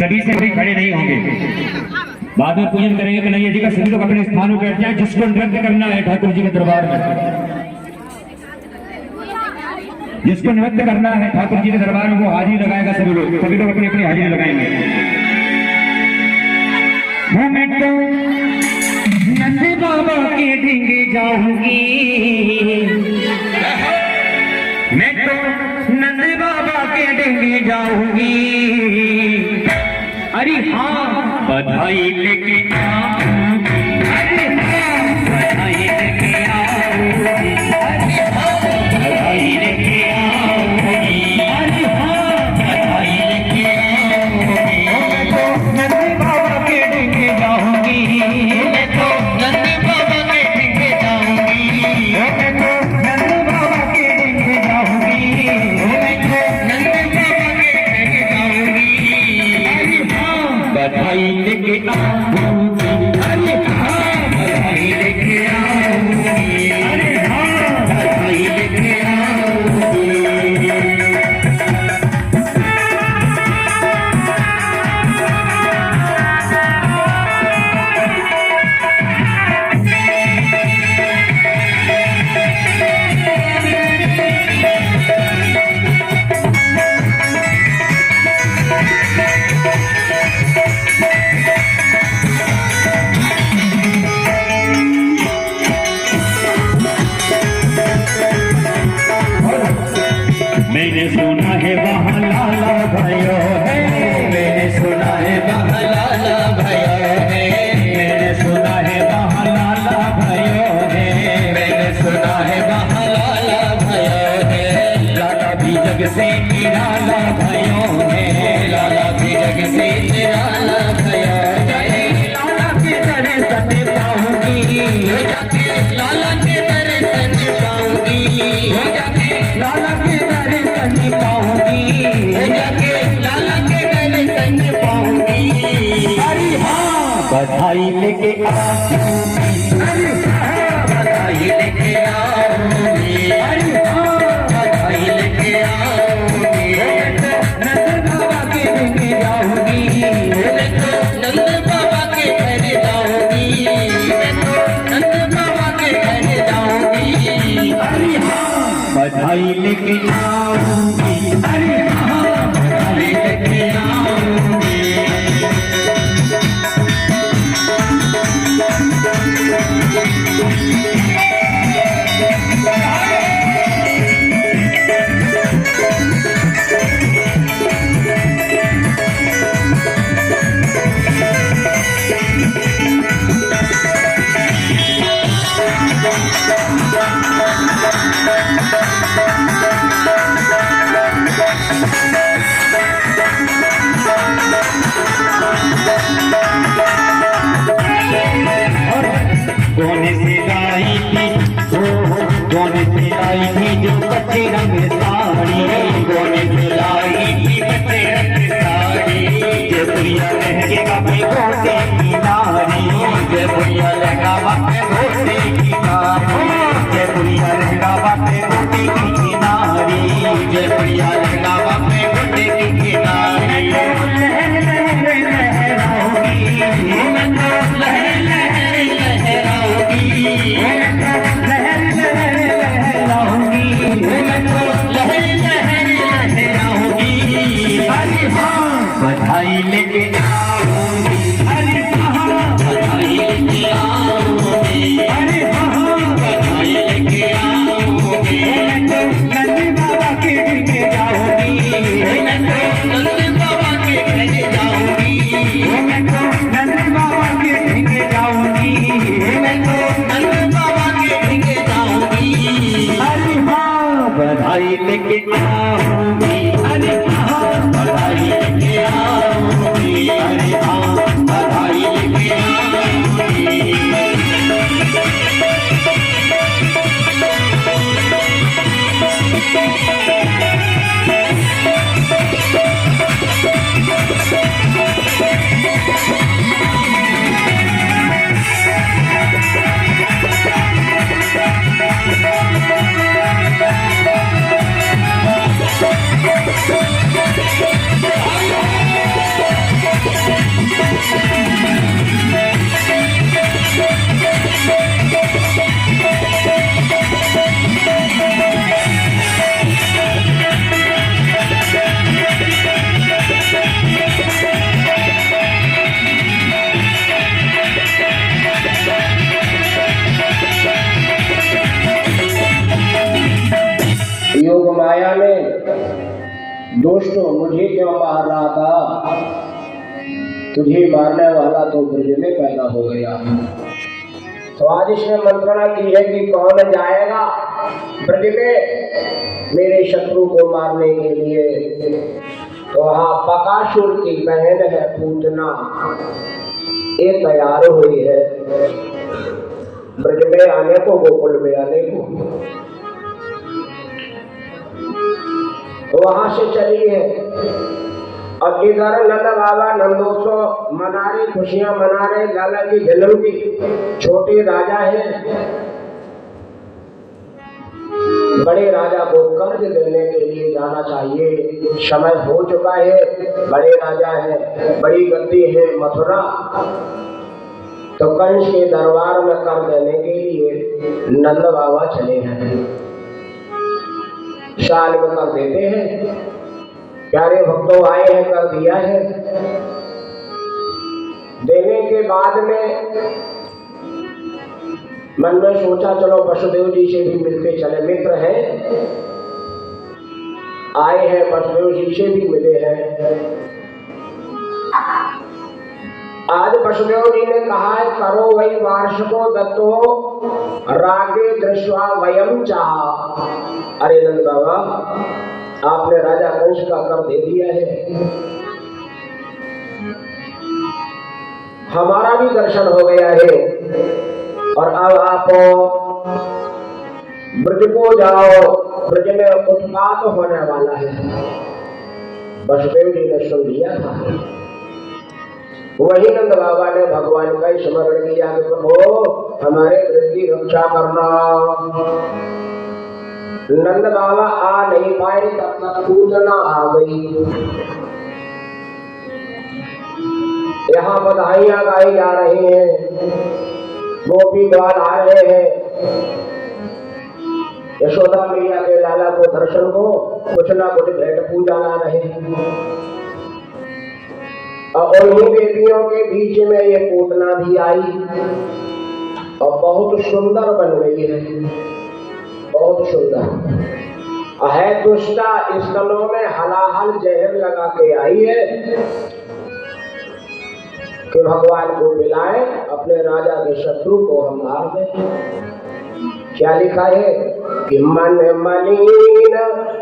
सभी से भी खड़े नहीं होंगे बाद में पूजन करेंगे कन्हैया जी का। सभी लोग अपने स्थान पर बैठ जाए। जिसको नृत्य करना है ठाकुर जी के दरबार में जिसको नृत्य करना है ठाकुर जी के दरबार में वो हाजिरी लगाएगा। सभी लोग अपनी अपनी हाजिरी लगाएंगे। मैं तो नंद बाबा के ढींगे जाऊंगी मैं तो नंद बाबा के ढींगे जाऊंगी अरे हाँ बधाई लेके आऊंगी अरे हाँ बधाई लेके आऊंगी अरे हाँ बधाई लेके आऊंगी अरे हाँ बधाई लेके आऊंगी मैं तो नंद बाबा के ढींगे जाऊंगी मैं तो नंद बाबा के ढींगे जाऊंगी मैं तो नंद बाबा के ढींगे जाऊंगी मैं तो नंद बाबा के ढींगे जाऊंगी बधाई लेके आऊंगी अरे हाँ बधाई लेके आऊंगी अरे हाँ बधाई लेके आऊंगी। बधाई लेके आऊंगी, बधाई लेके आऊंगी, बधाई लेके आऊंगी, नंद बाबा के घर जाऊंगी, नंद बाबा के घर जाऊंगी, नंद बाबा के घर जाऊंगी, बधाई लेके आऊंगी, बधाई लेके आऊंगी। कौन सिलाई थी कौन सिलाई थी जो कच्चे रंग साड़ी, कौन सिलाई थी कच्चे रंग साड़ी, जयपुरिया लहंगे बापे घोटे की नारी, जयपुरिया लहंगा बापे घोटे की नारी, जयपुरिया लहंगा बापे घोटे की नारी, जयपुरिया लहंगा बापे घोटे की नारी। बधाई लेके आऊंगी, बधाई लेके आऊंगी, बधाई लेके आऊंगी, नंद बाबा के घर जाऊंगी, नंद बाबा के घर जाऊंगी, नंद बाबा के घर जाऊंगी, नंद बाबा के घर जाऊंगी। अरे हाँ बधाई लेके आऊंगी, अरे हाँ बधाई लेके आऊंगी, अरे हाँ बधाई लेके आऊंगी। योग माया में दोस्तों मुझे क्यों मार रहा था, तुझे मारने वाला तो ब्रज में पैदा हो गया। तो आज इसने मंत्रणा की है कि कौन जाएगा ब्रज में मेरे शत्रु को मारने के लिए। तो वहाँ बकासुर की बहन है पूतना, ये तैयार हुई है ब्रज में आने को, गोकुल में आने को। वहां से चली है और इधर नंद बाबा नंदोत्सव मना रहे, खुशियां मना रहे, लाला की जन्म की। छोटे राजा है, बड़े राजा को कर्ज देने के लिए जाना चाहिए, समय हो चुका है। बड़े राजा है, बड़ी गद्दी है मथुरा, तो कंस के दरबार में कर देने के लिए नंद बाबा चले हैं। साल में कर देते हैं, प्यारे भक्तों आए हैं, कर दिया है। देने के बाद में मन में सोचा चलो वसुदेव जी से भी मिलते चले, मित्र हैं, आए हैं, वसुदेव जी से भी मिले हैं। आज वसुदेव जी ने कहा है करो वही वार्षिको दत्तो रागे दृश्वा वयम चाह। अरे नंद बाबा, आपने राजा कंस का कर दे दिया है, हमारा भी दर्शन हो गया है, और अब आप ब्रज को जाओ, ब्रज में उत्पात होने वाला है। वसुदेव जी ने सुन लिया था। वही नंद बाबा ने भगवान का स्मरण किया कि प्रभु हमारे व्रत की रक्षा करना। नंद बाबा आ नहीं पाए तब तक पूतना आ गई। यहाँ बधाइयां गाई जा रही हैं, गोपी द्वार आ रहे हैं। यशोदा मैया के लाला को दर्शन को कुछ ना कुछ भेंट पूजा ला रहे हैं। और उन्हीं बेटियों के बीच में ये पूतना भी आई और बहुत सुंदर बन गई है, बहुत सुंदर है। दुष्टा स्थलों में हलाहल जहर लगा के आई है कि भगवान को मिलाए, अपने राजा के शत्रु को हम मार दें। क्या लिखा है कि मन मलिन,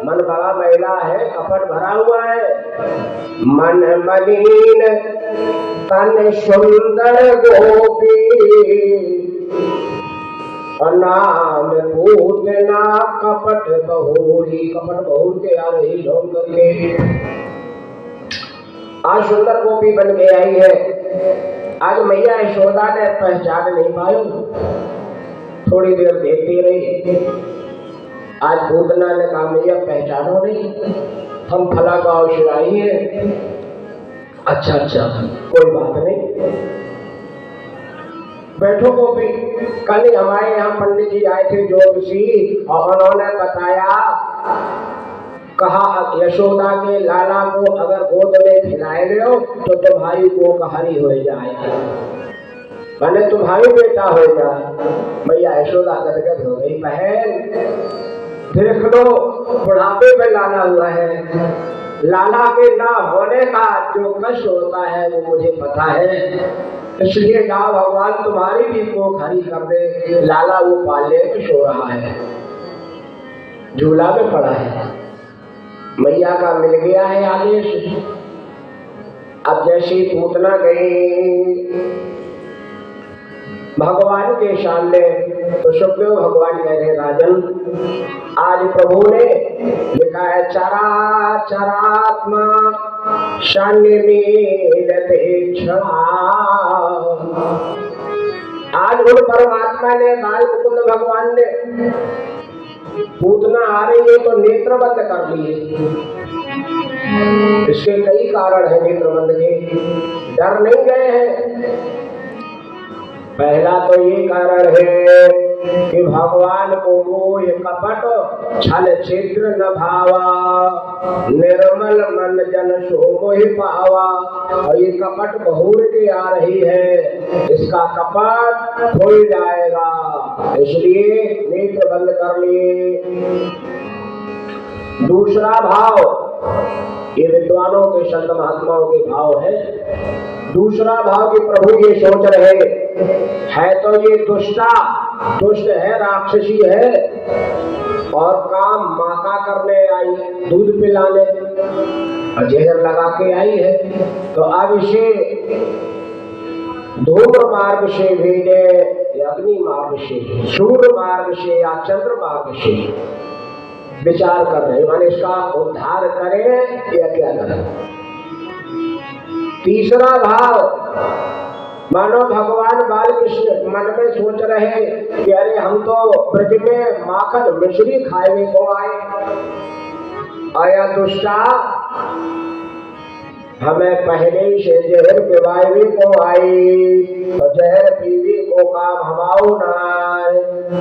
मन बड़ा मैला है, कपट भरा हुआ है। मन मलिन तन सुंदर गोपी, नाम पूतना कपट बहुरी। कपट बहुर के आ रही ढोंग करके आज सुंदर गोपी बन के आई है। आज मैया यशोदा ने पहचान नहीं पाई, थोड़ी देर देखती रही। आज पूतना ने कहा मैया पहचानो नहीं, हम फला गांव से आई है। अच्छा अच्छा कोई बात नहीं, बैठो गोपी। कल हमारे यहाँ पंडित जी आए थे ज्योतिषी, और उन्होंने बताया, कहा यशोदा के लाला को अगर गोद में खिलाए रहे हो तो तुम्हारी को कहारी हो जाए, मैंने तुम्हारी बेटा हो जाए। मैया यशोदा गदगद हो गई। बहन देख लो, बुढ़ापे में लाला हुआ है, लाला के ना होने का जो कष्ट होता है वो मुझे पता है। इसलिए कहा भगवान तुम्हारी भी कोख हरी कर दे। लाला वो पाले में सो रहा है, झूला में पड़ा है, मैया का मिल गया है आदेश। अब जैसी पूतना गई भगवान के सामने तो सुखदेव भगवान कह रहे राजन, आज प्रभु ने लिखा है चरा चरात्मा सन्निमिलते क्षमा। आज उन परमात्मा ने, बाल मुकुंद भगवान ने, पूतना आ रही है तो नेत्र बंद कर लिए। इसके कई कारण है नेत्र बंद के, डर नहीं गए हैं। पहला तो ये कारण है कि भगवान को मोह कपट छल छिद्र न भावा, निर्मल मन जन सो मोहि पावा। और ये कपट बहुर के आ रही है, इसका कपट खुल जाएगा, इसलिए नेत्र बंद कर लिए। दूसरा भाव, ये विद्वानों के संत महात्माओं के भाव है। दूसरा भाव कि प्रभु ये सोच रहे है तो ये दुष्ट है, राक्षसी है, और काम माँ का करने आई, दूध पिलाने और जहर लगा के आई है। तो अब इसे धूम्र मार्ग से भेजे या अग्नि मार्ग से, सूर्य मार्ग से या चंद्र मार्ग से विचार कर रहे, माने इसका उद्धार करें या क्या करें। तीसरा भाव, मानो भगवान बालकृष्ण मन में सोच रहे कि अरे हम तो ब्रज में माखन मिश्री खाए को आए, आया दुष्टा हमें पहले से जहर पिवाई को आई, तो जहर पीवी को काम हमाऊ ना।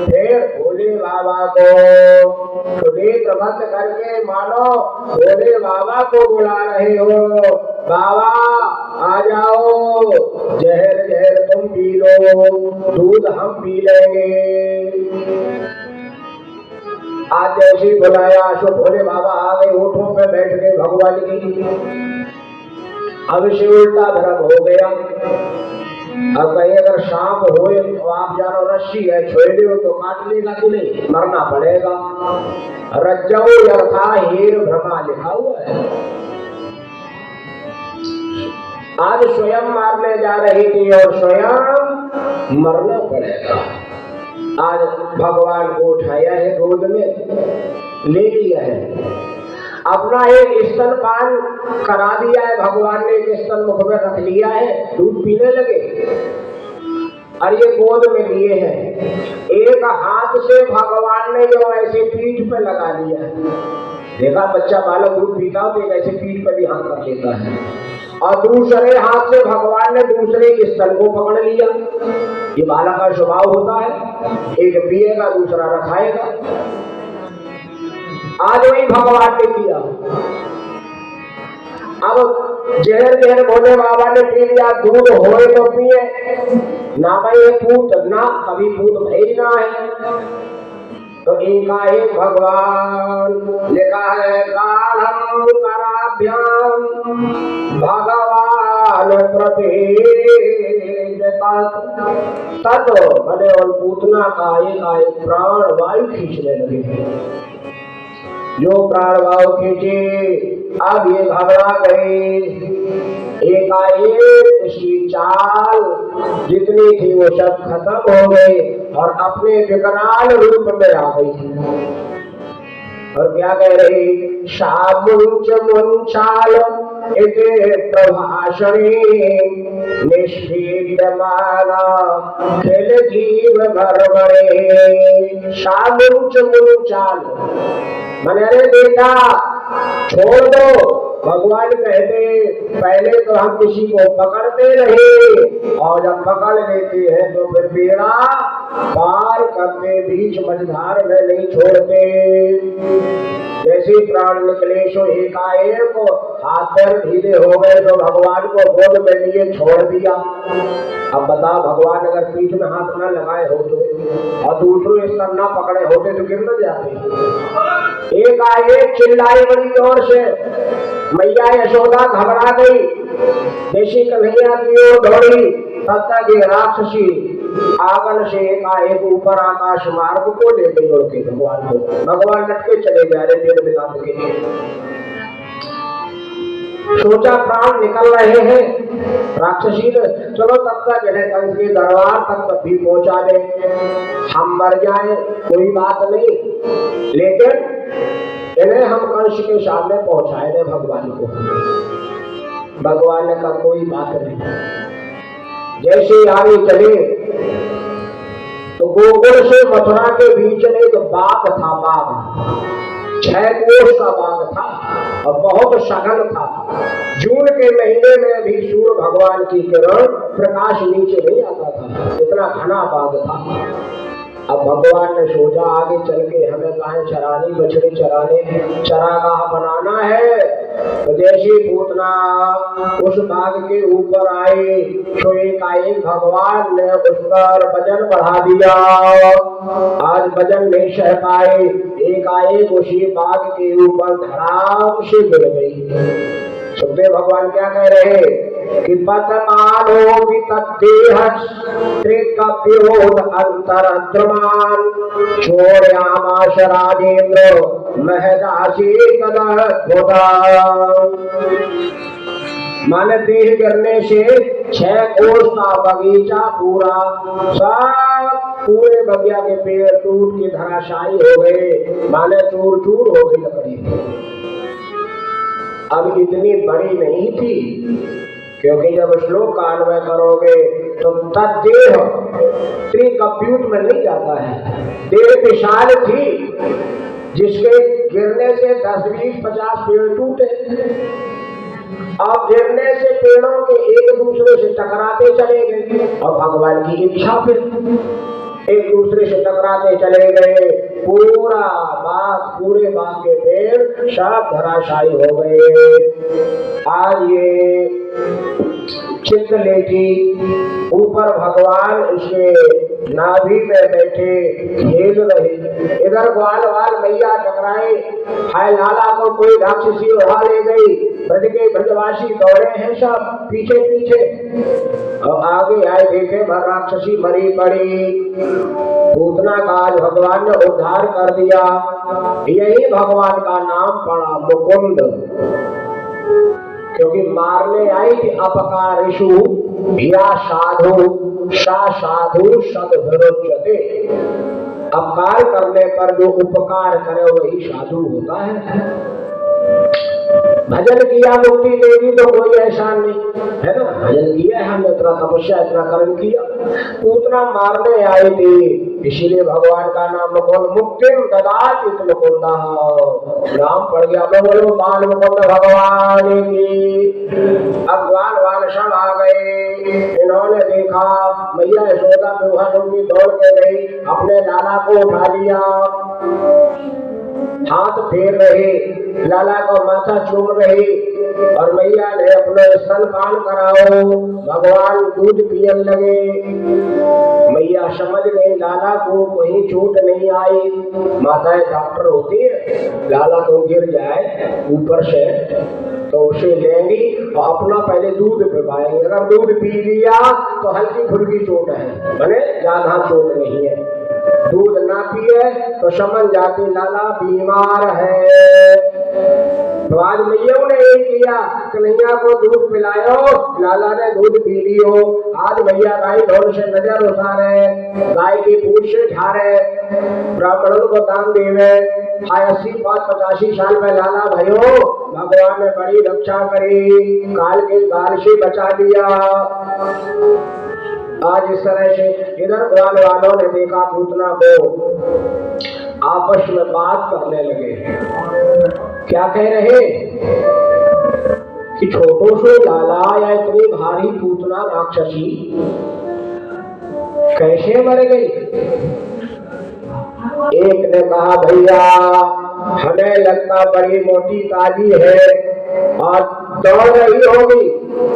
फिर भोले बाबा को नेत्र बंद करके मानो भोले बाबा को बुला रहे हो, बाबा आ जाओ, जहर जहर तुम पी लो, दूध हम पी लेंगे। आज जैसे बुलाया सो भोले बाबा आ गए, ऊँटों पे बैठ गए भगवान की। अब से उल्टा भ्रम हो गया। अब कहीं अगर सांप हो तो आप जानो रस्सी है, छोड़ दो तो काट लेगा कि नहीं, मरना पड़ेगा। रज्जौ यथा हीर भ्रमा लिखा हुआ है। आज स्वयं मारने जा रही थी और स्वयं मरना पड़ेगा। आज भगवान को उठाया है, गोद में ले लिया है। अपना एक स्तनपान करा दिया है भगवान ने, एक स्तन मुख में रख लिया है, दूध पीने लगे और ये गोद में लिए हैं। एक हाथ से भगवान ने जो ऐसे पीठ पे लगा लिया है, देखा बच्चा बालक दूध पीता हो तो एक ऐसे पीठ पे भी हाथ रख लेता है, और दूसरे हाथ से भगवान ने दूसरे के स्तन को पकड़ लिया। ये बालक का स्वभाव होता है, एक पिएगा दूसरा रखाएगा। आज वही भगवान ने किया। अब जहर जहर भोले बाबा ने पी लिया, दूध होए तो पिए ना, भाई पूत ना, कभी पूत भाई ना है। तो एकाएक भगवान लिखा है गाढ़म कराभ्याम भगवान तद भले और पूतना का एकाएक प्राण वायु खींचने लगे। जो प्राण वायु खींचे, अब ये घबरा गए। एकाएक उसकी चाल जितनी थी वो सब खत्म हो गई और अपने विकराल रूप में आ गई। और क्या कह रही, शामुंच मुंचाल इति प्रभाषणे निष्पीड्यमाना खेल जीव भरवणे। शामुंच मुंचाल मैंने, अरे बेटा छोड़ दो। भगवान कहते पहले तो हम किसी को पकड़ते रहे और जब पकड़ लेते हैं तो फिर बेड़ा पार करके बीच मझधार में नहीं छोड़ते। जैसे प्राण निकले सो एकाएक हाथ पैर ढीले हो गए तो भगवान को गोद में लिए छोड़ दिया। अब बता, भगवान अगर पीठ में हाथ न लगाए होते और दूसरों स्तर न पकड़े होते तो गिर न जाते। एकाएक चिल्लाई बड़ी जोर से, मैया यशोदा घबरा गई, देशी कन्हैया की ओर दौड़ी। तब तक ये राक्षसी आंगन से एकाएक ऊपर आकाश मार्ग को ले गई उड़ के भगवान को। भगवान लटके चले जा रहे डेढ़ बिना के। सोचा प्राण निकल रहे हैं, राक्षसी ने चलो तब तक इन्हें कंस के दरबार तक भी पहुंचा दे, हम मर जाए कोई बात नहीं, लेकिन इन्हें हम कंस के सामने पहुंचाए दे भगवान को। भगवान ने कहा कोई बात नहीं। जैसे आगे चले तो गोकुल से मथुरा के बीच में एक बाग था। बाग 6 कोस का बाग था और बहुत सघन था। जून के महीने में भी सूर्य भगवान की किरण प्रकाश नीचे नहीं आता था, इतना घना बाग था। अब भगवान ने सोचा आगे चल के हमें गाय चरानी, बछड़े चराने, चरागाह बनाना है। तो जैसे पूतना उस बाग के ऊपर आए तो एकाएक भगवान ने उस पर वजन बढ़ा दिया। आज वजन नहीं सह पाए, एकाएक उसी बाग के ऊपर धड़ाम से गिर गई। सुखदेव भगवान क्या कह रहे कि पतमानो वितद्देह त्रिकप्योद अंतरद्रमान चोरयामाश राजेंद्र महदासी तदद्भुता। माने देह गिरने से 6 कोस का बगीचा पूरा सब पूरे बगिया के पेड़ टूट के धराशायी हो गए, माने चूर चूर हो गई लकड़ी। अब इतनी बड़ी नहीं थी, क्योंकि जब श्लोक का अन्वय करोगे तो तद्देह त्रिकप्यूट में नहीं जाता है। देह विशाल थी जिसके गिरने से 10, 20, 50 पेड़ टूटे। अब गिरने से पेड़ों के एक दूसरे से टकराते चले गए और भगवान की इच्छा फिर एक दूसरे से टकराते चले गए। पूरा बाग, पूरे बाग के पेड़ सब धराशायी हो गए। आज ये चित्रलेखी ऊपर भगवान उसके नाभि में बैठे खेल रहे। इधर ग्वाल वाल मैया टकराए, हाय लाला को कोई राक्षसी उड़ा ले गई। ब्रज के ब्रजवासी दौड़े हैं सब पीछे पीछे और आगे आए देखे भर राक्षसी मरी पड़ी। पूतना का आज भगवान ने उद्धार कर दिया। यही भगवान का नाम पड़ा मुकुंद, क्योंकि मारने आई थी अपकारिषु या साधु साधु सद्भिरुच्यते। अपकार करने पर जो उपकार करे वही साधु होता है। भजन किया मुक्ति दे दी तो कोई एहसान नहीं है ना। भजन किया हमने, इतना तपस्या इतना कर्म किया। पूतना मारने आई थी, इसीलिए भगवान का नाम मुकुंद मुक्तिम ददाति मुकुंदा। नाम पड़ गया। मैं बोलो बाल मुकुंद भगवान की। अब ग्वाल सब आ गए। इन्होंने देखा मैया यशोदा भी दौड़ के गई, अपने लाला को उठा लिया, हाथ फेर रहे, लाला को माथा चूम रही और मैया ने अपने स्तनपान कराओ। भगवान दूध पियन लगे। मैया समझ गई लाला को कोई चोट नहीं आई। माताएं डॉक्टर होती है, लाला को गिर जाए ऊपर से तो उसे लेंगी और अपना पहले दूध पिलाएंगे। अगर दूध पी लिया तो हल्की फुल्की चोट है, भले ज्यादा चोट नहीं है। दूध ना पिए तो समझ जाती लाला बीमार है। तो आज मैया ने यही किया, कन्हैया को दूध पिलायो, लाला ने दूध पी लियो। आज मैया गाय ढोल से नजर उतारे, गाय की पूंछ से झारे, ब्राह्मणों को दान देवे। 80-85 साल में लाला भयो, भगवान ने बड़ी रक्षा करी, काल के गाल से बचा दिया। आज इस तरह से इधर ग्वाल वालों ने देखा पूतना को, आपस में बात करने लगे। क्या कह रहे कि छोटो से लाला या इतनी भारी पूतना राक्षसी कैसे मर गई। एक ने कहा भैया हमें लगता बड़ी मोटी ताजी है और दौड़ रही होगी,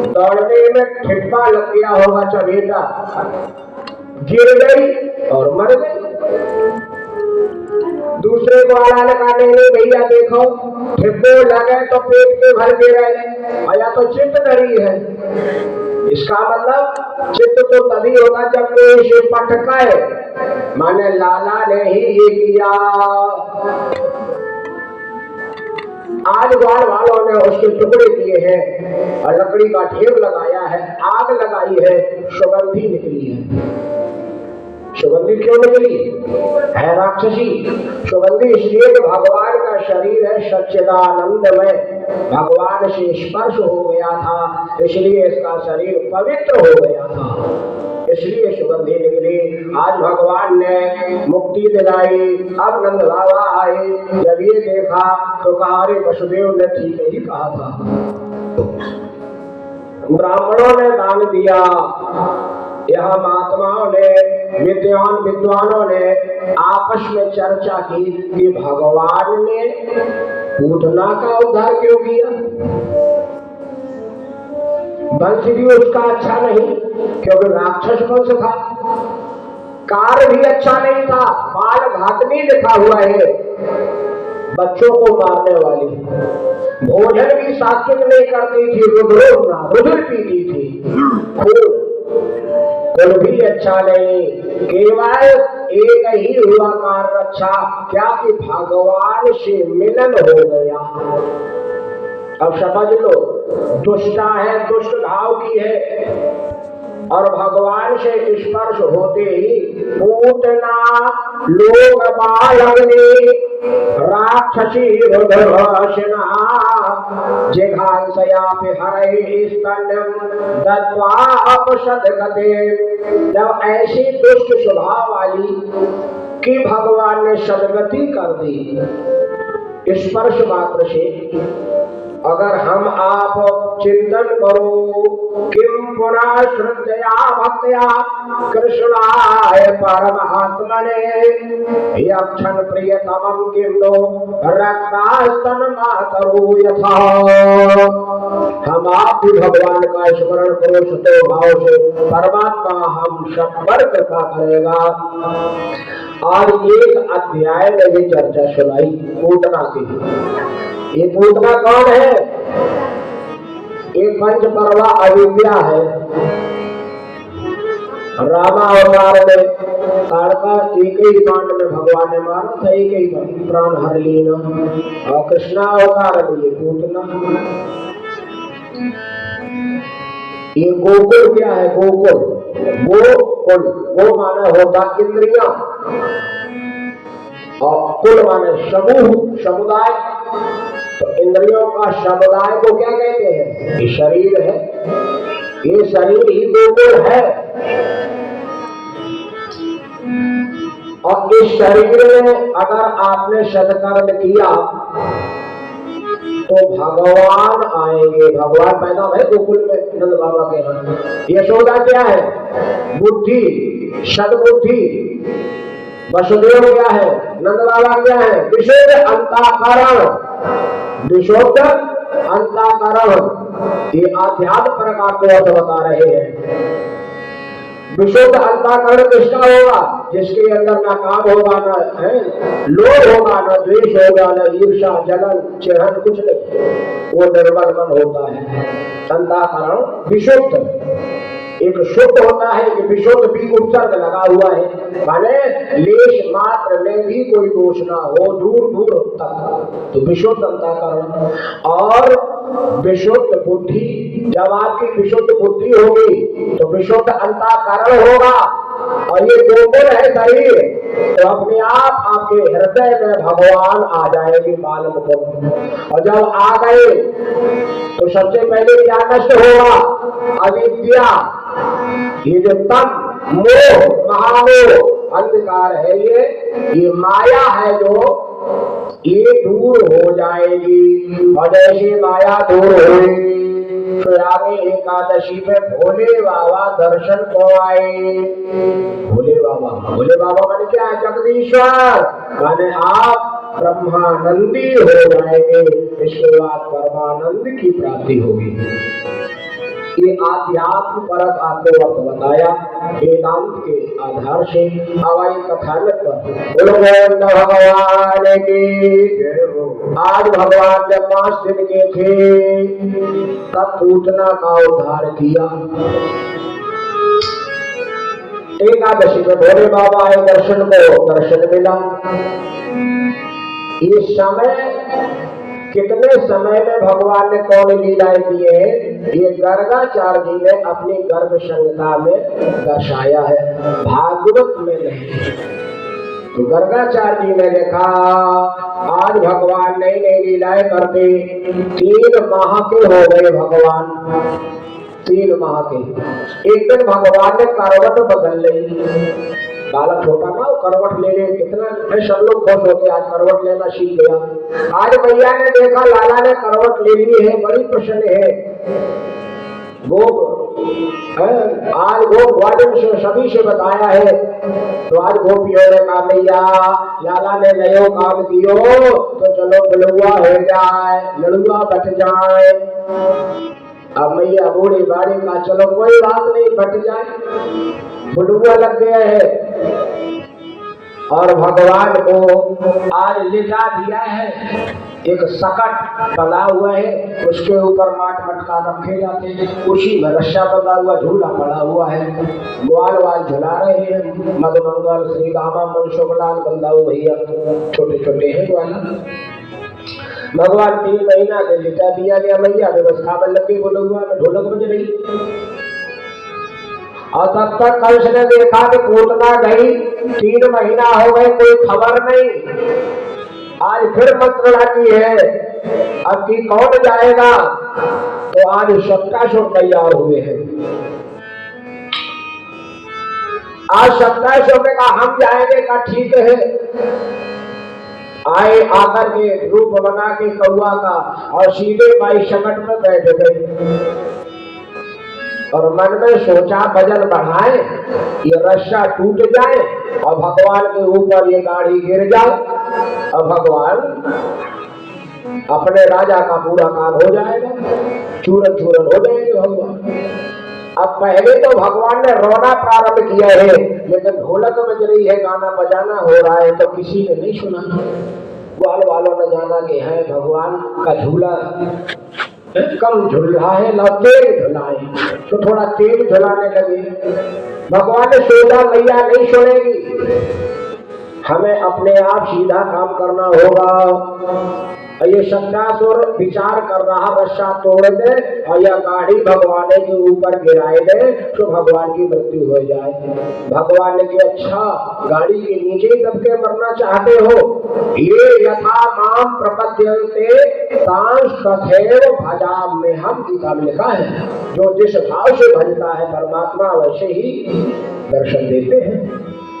दौड़ने में ठिप्पा लग गया होगा, चबेटा गिर गई और मर गई। दूसरे को आला ने कहा नहीं भैया देखो ठिप्पो लगे तो पेट के भर के रहे, या तो चित्त डरी है। इसका मतलब चित्त तो तभी होगा जब कोई इसे पटकाए, माने लाला ने ही ये किया। आज ग्वाल वालों ने उसके टुकड़े किए हैं और लकड़ी का ढेर लगाया है, आग लगाई है, सुगंधी निकली है। सुगंधी क्यों निकली है राक्षसी? सुगंधी इसलिए कि भगवान का शरीर है सच्चिदानंदमय, भगवान से स्पर्श हो गया था, इसलिए इसका शरीर पवित्र हो गया था, इसलिए सुगंधी निकली। आज भगवान ने मुक्ति दिलाई। अब नंद बाबा आए, जब ये देखा तो कहा अरे वसुदेव ने ठीक ही कहा था। ब्राह्मणों ने दान दिया, यहाँ महात्माओं ने विद्वानों ने आपस में चर्चा की कि भगवान ने पूतना का उद्धार क्यों किया। वंश भी उसका अच्छा नहीं क्योंकि राक्षस वंश था, कार्य भी अच्छा नहीं था, बाल घातनी लिखा हुआ है, बच्चों को मारने वाली, भोजन भी सात्विक नहीं करती थी, रुधिर पीती थी, कुल भी अच्छा नहीं, केवल एक ही हुआ कार्य अच्छा, क्या कि भगवान से मिलन हो गया। अब समझ लो, दुष्टा है, दुष्ट भाव की है और भगवान से स्पर्श होते ही पूतना लोग बालग्नि राक्षसी रुद्रवशना जिघांसयापि हरैः स्तन्यं दत्वा अपसदगते। जब ऐसी दुष्ट स्वभाव वाली कि भगवान ने सदगति कर दी स्पर्श मात्र से, अगर हम आप चिंतन करो किम पुनः श्रद्धया भक्त्या कृष्णाय परमात्मने यक्षण प्रियतमं किम नो रक्तास्तन मातरो यथा। हम आप भी भगवान का स्मरण करो सतो भाव से, परमात्मा हम सब पर कृपा करेगा। आज एक अध्याय में भी चर्चा सुनाई पूतना की। ये पूतना कौन है? एक पंच पर्वा अविद्या है। रामा अवतार में ताड़का एक ही कांड में भगवान ने मारा था, एक ही प्राण हर लीना, और कृष्णा अवतार में ये पूतना। ये गोकुल क्या है? गोकुल, गोकुल, वो माना होगा इंद्रिया और कुल माने समूह, समुदाय। तो इंद्रियों का समुदाय को क्या कहते हैं? ये शरीर है, ये शरीर ही गोकुल है। और इस शरीर में अगर आपने सत्कर्म किया तो भगवान आएंगे। भगवान पैदा है गोकुल में नंद बाबा के यहाँ। यशोदा क्या है? बुद्धि, सद्बुद्धि। वसुदेव क्या है? नंद बाबा क्या है? विशुद्ध अंतःकरण। विशुद्ध अंतःकरण, ये आध्यात्म प्रकार को अर्थ बता रहे हैं। विशुद्ध अंतःकरण किसका होगा? जिसके अंदर ना काम होगा, ना लोभ होगा, ना द्वेष होगा, ना ईर्ष्या, जलन, चिढ़न, कुछ नहीं। वो निर्मल मन होता है। अंतःकरण विशुद्ध। एक शुद्ध होता है, एक विशुद्ध भी उपसर्ग लगा हुआ है, माने लेश मात्र में भी कोई दोष ना हो, दूर दूर तक, तो विशुद्ध अंतःकरण। और विशुद्ध बुद्धि, जब आपकी विशुद्ध बुद्धि होगी तो विशुद्ध अंतःकरण होगा। और ये गोकुल है शरीर, तो अपने आप आपके हृदय में भगवान आ जाएंगे मालूम को। और जब आ गए तो सबसे पहले क्या नष्ट होगा? अविद्या, ये जो तम, मोह, महामोह, अंधकार है, ये माया है जो ये दूर हो जाएगी। और जैसे माया दूर हुई फिर आगे एकादशी पे भोले बाबा दर्शन को आए। भोले बाबा माने क्या है? जगदीश्वर, माने आप ब्रह्मानंदी हो जाएंगे। इसके बाद परमानंद की प्राप्ति होगी। ये आध्यात्म परक आपको अर्थ बताया वेदांत के आधार से। हवाई कथानक पर भगवान की। आज भगवान जब 5 दिन के थे तब पूतना का उद्धार किया। एकादशी में भोले बाबा आए, दर्शन को दर्शन मिला। ये समय कितने समय में भगवान ने कौन लीलाएं की है, ये गर्गाचार्य जी ने अपनी गर्भ संहिता में दर्शाया है, भागवत में नहीं। तो गर्गाचार्य जी ने देखा आज भगवान नई नई लीलाएं करते। 3 माह के हो गए भगवान, 3 माह के। एक दिन भगवान ने करवट बदल ली। बालक छोटा ना, करवट ले ले, कितना सब लोग खुश होते, आज करवट लेना सीख गया। आज भैया ने देखा लाला ने करवट ले ली है, बड़ी प्रसन्न है। आज गोप वादन से सभी से बताया है। तो आज गोपियों ने कहा भैया लाला ने नयो काम कियो तो चलो बलुआ हो जाए, लड़ुआ बट जाए। अब मैया बूढ़ी बाड़ी का चलो कोई बात नहीं, बट जाए, बुलुआ लग गया है। और भगवान को आज लिटा दिया है, एक सकट बना हुआ है, उसके ऊपर माट मटका रखे जाते हैं, उसी में रस्सा बंधा हुआ झूला पड़ा हुआ है। ग्वाल वाल झुला रहे हैं, मधुमंगल श्री रामा मनसुखलाल बंदाऊ भैया छोटे छोटे हैं ग्वाल। भगवान 3 महीना के लिटा दिया गया। मैया व्यवस्था में लगी, बोलूंगा मैं ढोलक बज रही। और तब तक कंस ने देखा कि पूतना गई, 3 महीना हो गए, कोई खबर नहीं। आज फिर मंत्रणा की है, अब की कौन जाएगा? तो आज सत्तासुर तैयार हुए हैं। आज सत्तासुर ने कहा हम जाएंगे, का ठीक है। आए, आकर के रूप बना के कौआ का और सीधे बाई शकट में बैठ गए। और मन में सोचा वजन बढ़ाए, ये रस्सा टूट जाए और भगवान के ऊपर ये गाड़ी गिर जाए और भगवान अपने राजा का पूरा काम हो जाएगा, चूरन चूरन हो जाएंगे भगवान। अब पहले तो भगवान ने रोना प्रारंभ किया है, लेकिन ढोलक बज रही है, गाना बजाना हो रहा है, तो किसी ने नहीं सुना। ग्वाल वालों ने जाना कि है भगवान का झूला कम झूल रहा है, ना तेज झुलाए, तो थोड़ा तेज झुलाने लगे। भगवान ने सोचा मैया नहीं सुनेगी, हमें अपने आप सीधा काम करना होगा। ये शक्तासुर विचार कर रहा रस्सा तोड़ दे और यह गाड़ी भगवान के ऊपर गिराए दे तो भगवान की मृत्यु हो जाए। भगवान ने कहा अच्छा गाड़ी के नीचे दब के मरना चाहते हो, ये यथा माम प्रपद्यन्ते तांस तथैव भजाम में हम गीता में लिखा है, जो जिस भाव से भजता है परमात्मा वैसे ही दर्शन देते हैं।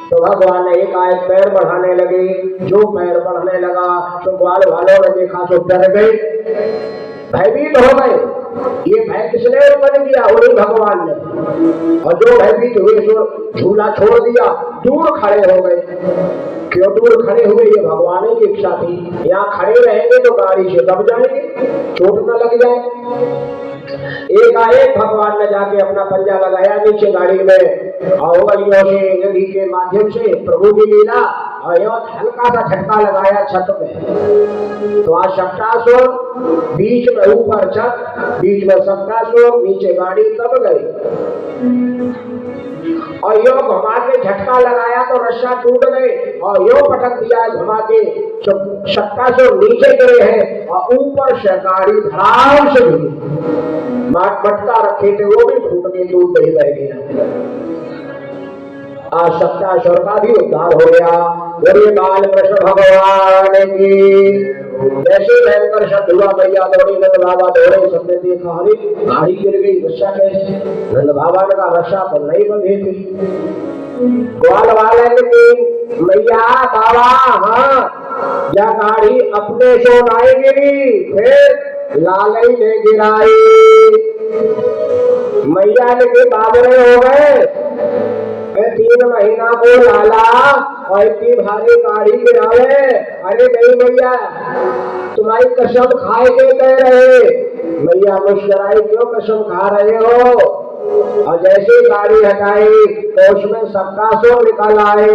तो भगवान ने एकाएक पैर बढ़ाने लगे, जो पैर बढ़ने लगा तो ग्वाल वालों ने देखा तो डर गए, भयभीत हो गए। ये भय किसने उत्पन्न किया? उन्हीं भगवान ने। और जो भयभीत हुए सो झूला छोड़ दिया, दूर खड़े हो गए। क्यों दूर खड़े हुए? ये भगवान की इच्छा थी। यहाँ खड़े रहेंगे तो गाड़ी से दब जाएंगे, चोट न लग जाए। एकाएक भगवान ने जाके अपना पंजा लगाया नीचे गाड़ी में और उंगलियों से गली के माध्यम से प्रभु की लीला और हल्का सा झटका लगाया छत में। तो आज शक्तासुर बीच में ऊपर छत, बीच में शक्तासुर, नीचे गाड़ी दब गई। और यो घुमा के झटका लगाया तो रस्सा टूट गए और यो पटक दिया घुमा के शक्तासुर नीचे गिरे हैं और ऊपर से गाड़ी धड़ाम से गिरी। मटका रखे थे वो भी फूट के दूध नहीं बह गया। आज शक्तासुर का भी उद्धार हो गया। बोलिए बाल कृष्ण भगवान की। जैसे भयंकर शब्द हुआ भैया दौड़ी, नंद बाबा दौड़े, सबने देखा अरे गाड़ी गिर गई, रस्सा कैसे? नंद बाबा ने कहा रस्सा तो नहीं बंधी थी। ग्वाल वाले ने मैया बाबा हाँ या गाड़ी अपने से नहीं गिरी, फिर लालई ने गिराई। मैया ने के बाबरे हो गए, 3 महीना को लाला और इतनी भारी गाड़ी गिरावे। अरे नहीं भैया तुम्हारी कसम खाए के कह रहे। मैया मुस्कुराई, क्यों कसम खा रहे हो? और जैसे गाड़ी हटाई तो उसमें शक्तासुर निकल आए।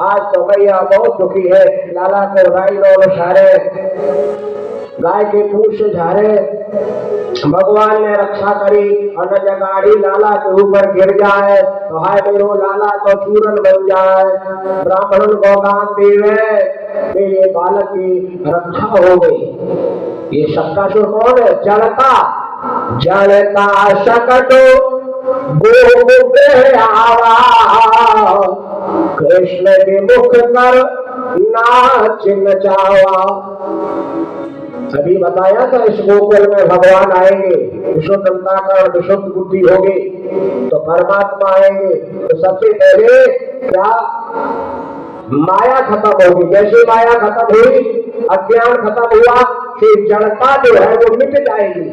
आज तो भैया बहुत दुखी है। लाला को राई और सारे गाय के पूछ से झारे, भगवान ने रक्षा करी और न गाड़ी लाला के ऊपर गिर जाए तो हाय मेरो लाला तो चूरन बन जाए। ब्राह्मण को दान देवे, मेरे बालक की रक्षा हो गई। ये शक्तासुर कौन है? जड़ता जड़ता शकटो गोमुख आवा, कृष्ण के मुख कर नाच नचावा। अभी बताया था इस गोकुल में भगवान आएंगे, विशुद्ध अंतःकरण विशुद्ध बुद्धि होगी तो परमात्मा आएंगे। तो सबसे पहले क्या माया खत्म होगी। जैसे माया खत्म हुई, अज्ञान खत्म हुआ, फिर जड़ता जो है वो मिट जाएगी।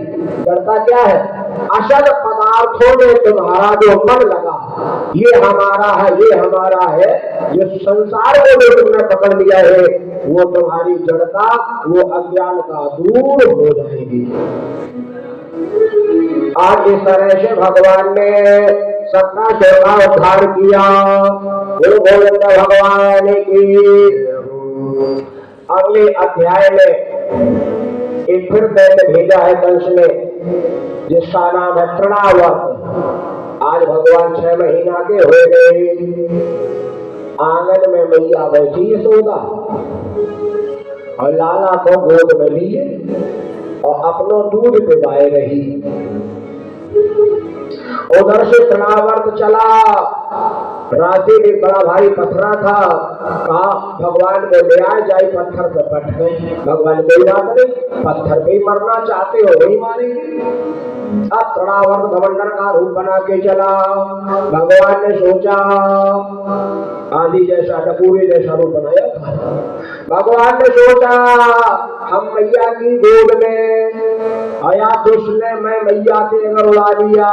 जड़ता क्या है? असल पदार्थों में तुम्हारा जो मन लगा, ये हमारा है, ये हमारा है, ये संसार को जो तुमने पकड़ लिया है वो तुम्हारी जड़ता, वो अज्ञान का दूर हो जाएगी। आज इस तरह से भगवान ने शक्तासुर का उद्धार किया। गुरु गोविंद भगवान की। अगले अध्याय में एक फिर दैत्य भेजा है कंस ने, जिसका नाम है तृणावर्त। आज भगवान 6 महीना के हो गए। आंगन में मैया बैठी यशोदा और लाला को गोद में लिए और अपनो दूध पिलाए रही। उधर से तृणावर्त चला। रास्ते में बड़ा भारी पत्थरा था, कहा भगवान को ले आए जाए, पत्थर पे पट गए। भगवान कोई बात नहीं, पत्थर पे ही मरना चाहते हो वही मारेंगे। अब तृणावर्त गवर्नर का रूप बना के चला। भगवान ने सोचा, आदि जैसा टपूरी जैसा रूप बनाया था। भगवान ने सोचा हम मैया की गोद में आया, दुष्ट मैं मैया के अगर उड़ा दिया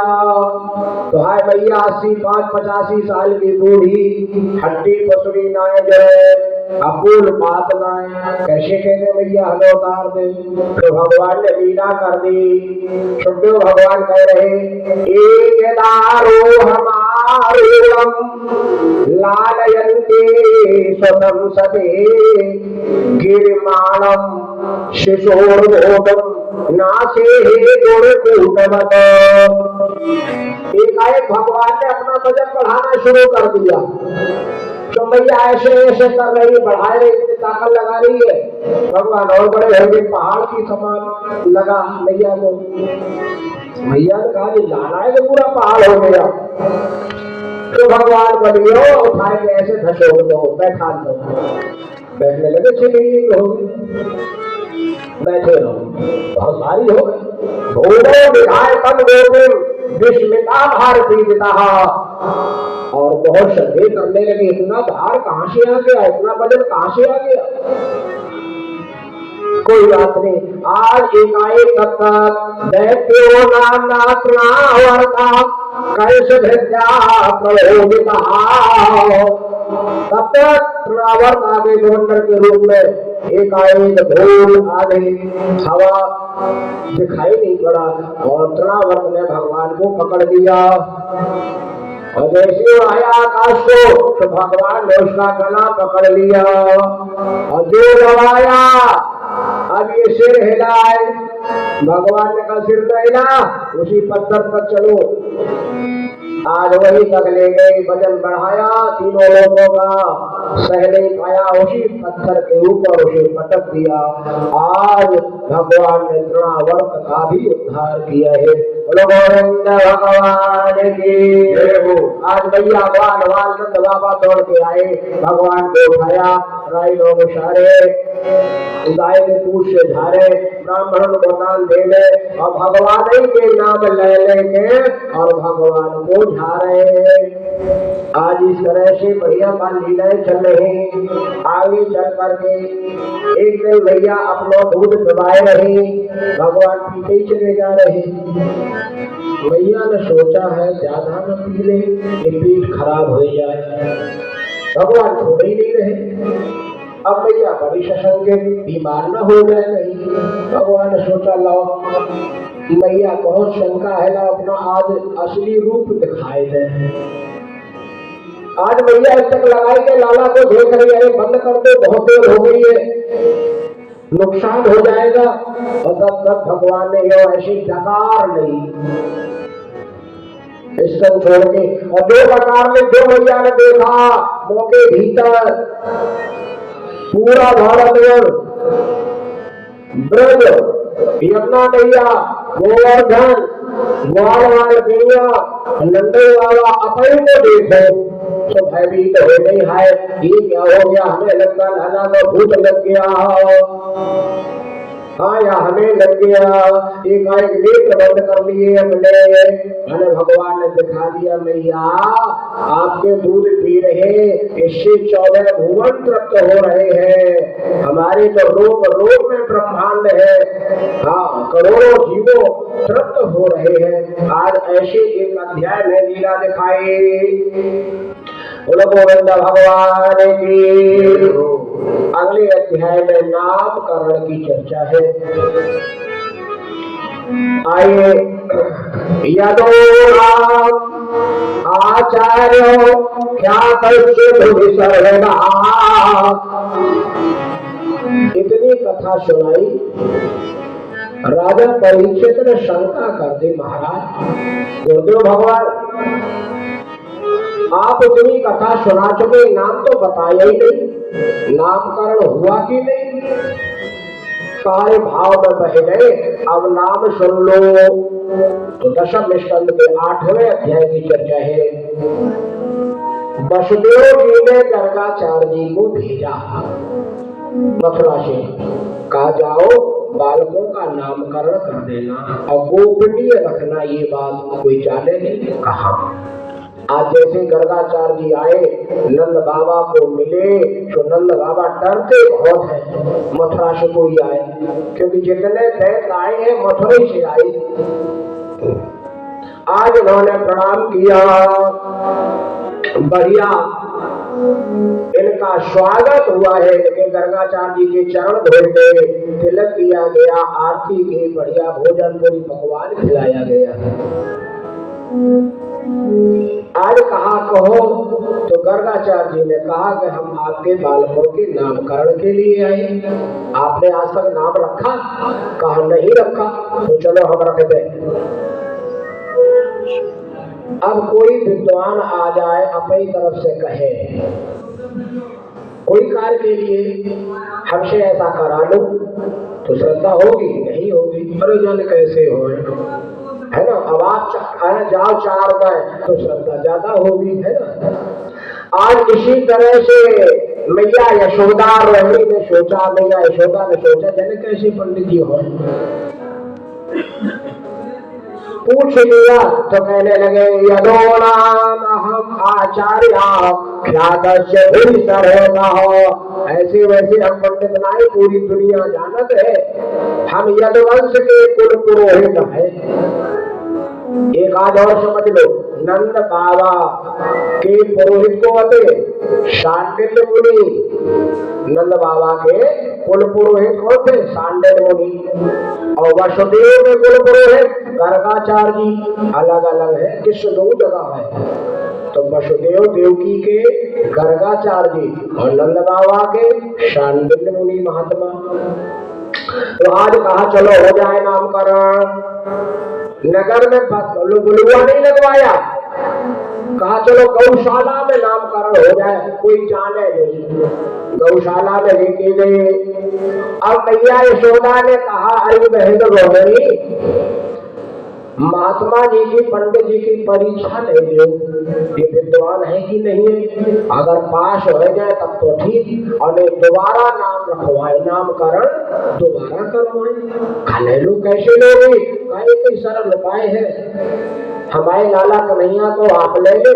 तो हाय मैया 80-85 साल की बूढ़ी, हड्डी पसड़ी नाए गए, अपूर्ण बात नाए, कैसे कहते मैया हमें उतार दे। तो भगवान ने लीला कर दी। सुखदेव भगवान कह रहे एक दारो हमारो लालयन्ते स्वतम सते गिरिमाणम शिशोर्मोदम नासे गुणकूटमत। एकाएक भगवान ने अपना वजन बढ़ाना शुरू कर दिया। तो मैया ऐसे ऐसे कर रही है, बढ़ा रही, इतनी ताकत लगा रही है भगवान और बड़े हो गए, पहाड़ की समान लगा मैया को। मैया ने कहा ये लाना है कि पूरा पहाड़ हो गया। तो भगवान बोलियो उठाए के ऐसे धसोड़ दो, बैठा दो। बैठने लगे, छिड़ी हो गई, बैठे रहो, बहुत भारी हो गए। भूलो विधाय तब देव विस्मिता भारती पिता, और बहुत श्रद्धे करने लगे, इतना भार कहाँ से आ गया, इतना वजन कहाँ से आ गया। कोई बात नहीं, आज एकाएक तक दैत्यो नानात्मा वर्ता कैसे भृत्या प्रयोगिता, तब तक तृणावर्त आ गए गवर्नर के रूप में। एकाएक धूल आ गई, हवा दिखाई नहीं पड़ा, और तृणावर्त ने भगवान को पकड़ लिया। और जैसे आया आकाश को, तो भगवान ने उसका गला पकड़ लिया, और जो दबाया, अब ये सिर हिलाए। भगवान ने कहा सिर न हिला, उसी पत्थर पर चलो। आज वही तक ले गए, वजन बढ़ाया, तीनों लोगों का सह नहीं पाया, उसी पत्थर के ऊपर उसे पटक दिया। आज भगवान ने तृणावर्त का भी उद्धार किया है। गोविंद भगवान की जय हो। आज भैया बाल बाल नंद बाबा दौड़ के आए, भगवान को उठाया, राई लोग सारे गाय के पूछ से झारे, ब्राह्मण को दान दे ले, और भगवान ही के नाम ले लेके और भगवान को झारे। आज इस तरह से भैया का लीलाएं चल रही। आगे चल करके एक दिन भैया अपना दूध दबाए रहे, भगवान पीते ही चले जा रहे। भैया ने सोचा है ज्यादा न पी ले, पेट खराब हो जाए। भगवान छोड़ ही नहीं रहे। अब भैया बड़ी सशंक बीमार न हो जाए कहीं। भगवान ने सोचा लाओ मैया बहुत शंका है, लाओ अपना आज असली रूप दिखाए दे। आज भैया इस तक लगाई के लाला को देख रही है, बंद कर दो बहुत देर हो गई है, नुकसान हो जाएगा। और तब तक भगवान ने यो ऐसी डकार नहीं स्तन छोड़ के, और जो डकार में जो भैया ने देखा मौके भीतर पूरा भारत ब्रज यमुना नैया गोवर्धन ग्वाल गैया नंदे वाला अपने को देखो तो भयभीत हो गई है। ये क्या हो गया, हमें लगता लाला को भूत लग गया, हाँ या हमें लग गया। एक नेत्र बंद कर लिए अपने, मैंने भगवान ने दिखा दिया मैया आपके दूध पी रहे, इससे 14 भुवन तृप्त हो रहे हैं। हमारे तो रोग रोग में ब्रह्मांड है, हाँ करोड़ों जीवों तृप्त हो रहे हैं। आज ऐसे एक अध्याय में लीला दिखाई। गोविंद भगवान की। अगले अध्याय में नामकरण की चर्चा है। आइए, यदो राम आचार्य क्या इतनी कथा सुनाई। राजा परीक्षित ने शंका कर दी, महाराज गुरुदेव भगवान आप इतनी कथा सुना चुके, नाम तो बताया ही नहीं, नामकरण हुआ कि नहीं। सारे भाव में बह गए, अब नाम सुन लो। तो दशम स्कंद के 8वें अध्याय की चर्चा है। वसुदेव जी ने गर्गाचार्य जी को भेजा मथुरा से, कहा जाओ बालकों का नामकरण कर देना और गोपनीय रखना, ये बात कोई जाने नहीं। कहा आज जैसे गर्गाचार्य जी आए, नंद बाबा को मिले, तो नंद बाबा डरते बहुत हैं मथुरा से कोई आए, क्योंकि जितने दैत आए हैं मथुरा से आए। आज उन्होंने प्रणाम किया, बढ़िया इनका स्वागत हुआ है। इनके गर्गाचार्य जी के चरण धोए गए, तिलक किया गया, आरती की, बढ़िया भोजन पूरी पकवान खिलाया गया। आज कहा कहो, तो गर्गाचार्य जी ने कहा कि हम आपके बालकों के नामकरण के लिए आए। आपने आज तक नाम रखा? कहा नहीं रखा। तो चलो हम रख दें। अब कोई विद्वान आ जाए अपनी तरफ से कहे कोई कार्य के लिए हमसे ऐसा करा लो तो श्रद्धा होगी, नहीं होगी अरे जाने कैसे हो, है ना। अब आप जाओ 4 गए तो श्रद्धा ज्यादा होगी, है ना। आज इसी तरह से मैया यशोदा रोहिणी ने सोचा, मैया यशोदा ने सोचा जाने कैसे पंडित जी हो, पूछ लिया तो कहने लगे यदो नाम हम आचार्य ख्यातस्य भूषण हो। ऐसे वैसे हम पंडित नहीं, पूरी दुनिया जानत है हम यदुवंश के कुल पुरोहित है। एक आज और समझ लो, नंद बाबा के पुरोहित को होते शांडिल्य मुनि। नंद बाबा के कुल पुरोहित कौन थे? शांडिल्य मुनि। और वसुदेव के कुल पुरोहित गर्गाचार्य जी। अलग अलग है, किस 2 जगह है। तो वसुदेव देवकी के गर्गाचार्य जी और नंद बाबा के शांडिल्य मुनि महात्मा। तो आज कहा चलो हो जाए नामकरण। नगर में बुलुआ नहीं लगवाया, कहा चलो गौशाला में नामकरण हो जाए, कोई जाने नहीं। गौशाला में लेके गए। अब मैया यशोदा ने कहा अरे बहन रोहिणी, महात्मा जी की पंडित जी की परीक्षा ले लो, ये विद्वान है कि नहीं है। अगर पास हो जाए तब तो ठीक, और दोबारा नाम रखवाए, नामकरण दोबारा करवाए। खाने लो कैसे लोगे? कई सरल उपाय है। हमारे लाला कन्हैया को आप ले लो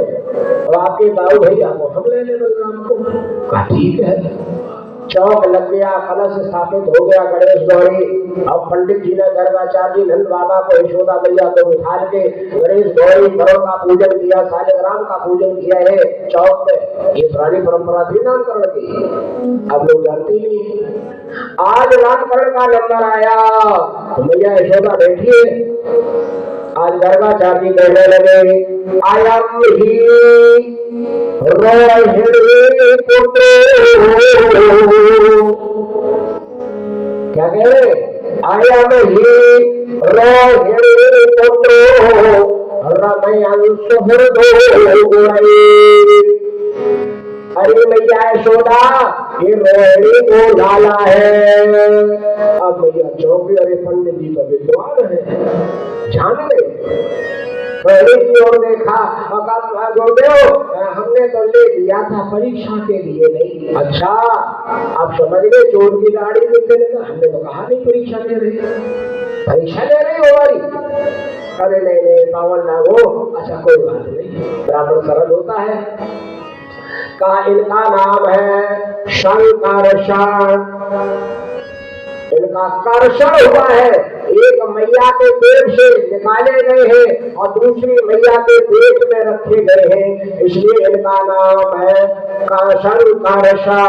और आपके बाबू भैया को हम ले ले बलराम को। कहा ठीक है। चौक लग गया, कलश स्थापित हो गया, गणेश गौरी। अब पंडित जी ने गर्गाचार्य जी नंद बाबा को यशोदा मैया को बिठा के गणेश गौरी घरों का पूजन किया, शालिग्राम का पूजन किया है चौक पे। ये पुरानी परंपरा थी नामकरण की, अब लोग जानते ही नहीं। आज नामकरण का नंबर आया तो मैया यशोदा बैठी है। आज गर्गाचार्य जी कहने लगे आयम ही रोहिणी पुत्र। क्या कह रहे? आयम ही रोहिणी पुत्र रमयन सुहृदो। अरे मैया यशोदा, ये रोहिणी को लाला है। अब मैया चौकी, अरे पंडित जी तो विद्वान है, जान गए। पहले की ओर देखा और कहा गुरुदेव हमने तो ले लिया था परीक्षा के लिए नहीं। अच्छा आप समझ गए, चोर की दाढ़ी निकले ना, हमने तो कहा नहीं परीक्षा ले रही, परीक्षा ले रही हो हमारी। अरे नहीं नहीं पावन ना हो। अच्छा कोई बात नहीं, ब्राह्मण सरल होता है। कहा इनका नाम है शंकरषण। इनका कर्षण हुआ है, एक मैया के पेट से निकाले गए हैं और दूसरी मैया के पेट में रखे गए हैं, इसलिए इनका नाम है शंकरषण।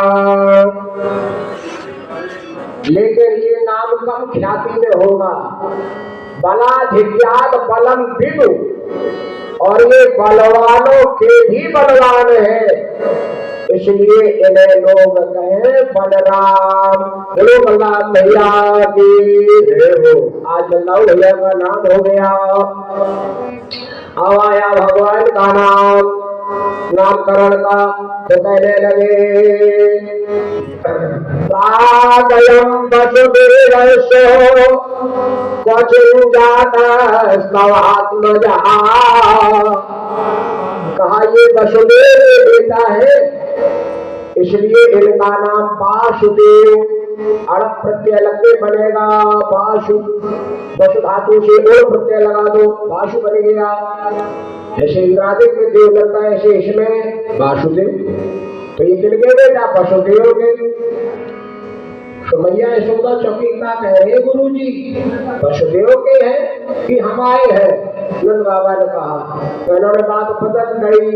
लेकिन ये नाम कम ख्याति में होगा। बलाधिक्याद बलम विदु, और ये बलवानों के भी बलवान है, इसलिए इन्हें लोग कहे बलराम। बोलो बलराम भैया की हो। आज बलराम भैया का नाम हो गया। अब आया भगवान का नाम, नामकरण का। तो कहने लगे प्रागयम वसुदेवस्य क्वचिन जातः स्तवात्मजा। कहा ये वसुदेव बेटा है, इसलिए इनका नाम वासुदेव। अड़प प्रत्यय लगते बनेगा वासु, वसु धातु से ओर प्रत्यय लगा दो, वासु बन गया। जैसे इंद्रादिक में देव लगता है, ऐसे इसमें वासुदेव। तो ये किनके बेटा? वसुदेव के। तो मैया यशोदा चौकी का कह रहे गुरु जी वसुदेव के हैं कि हमारे हैं? नंद बाबा ने कहा, तो इन्होंने बात बदल गई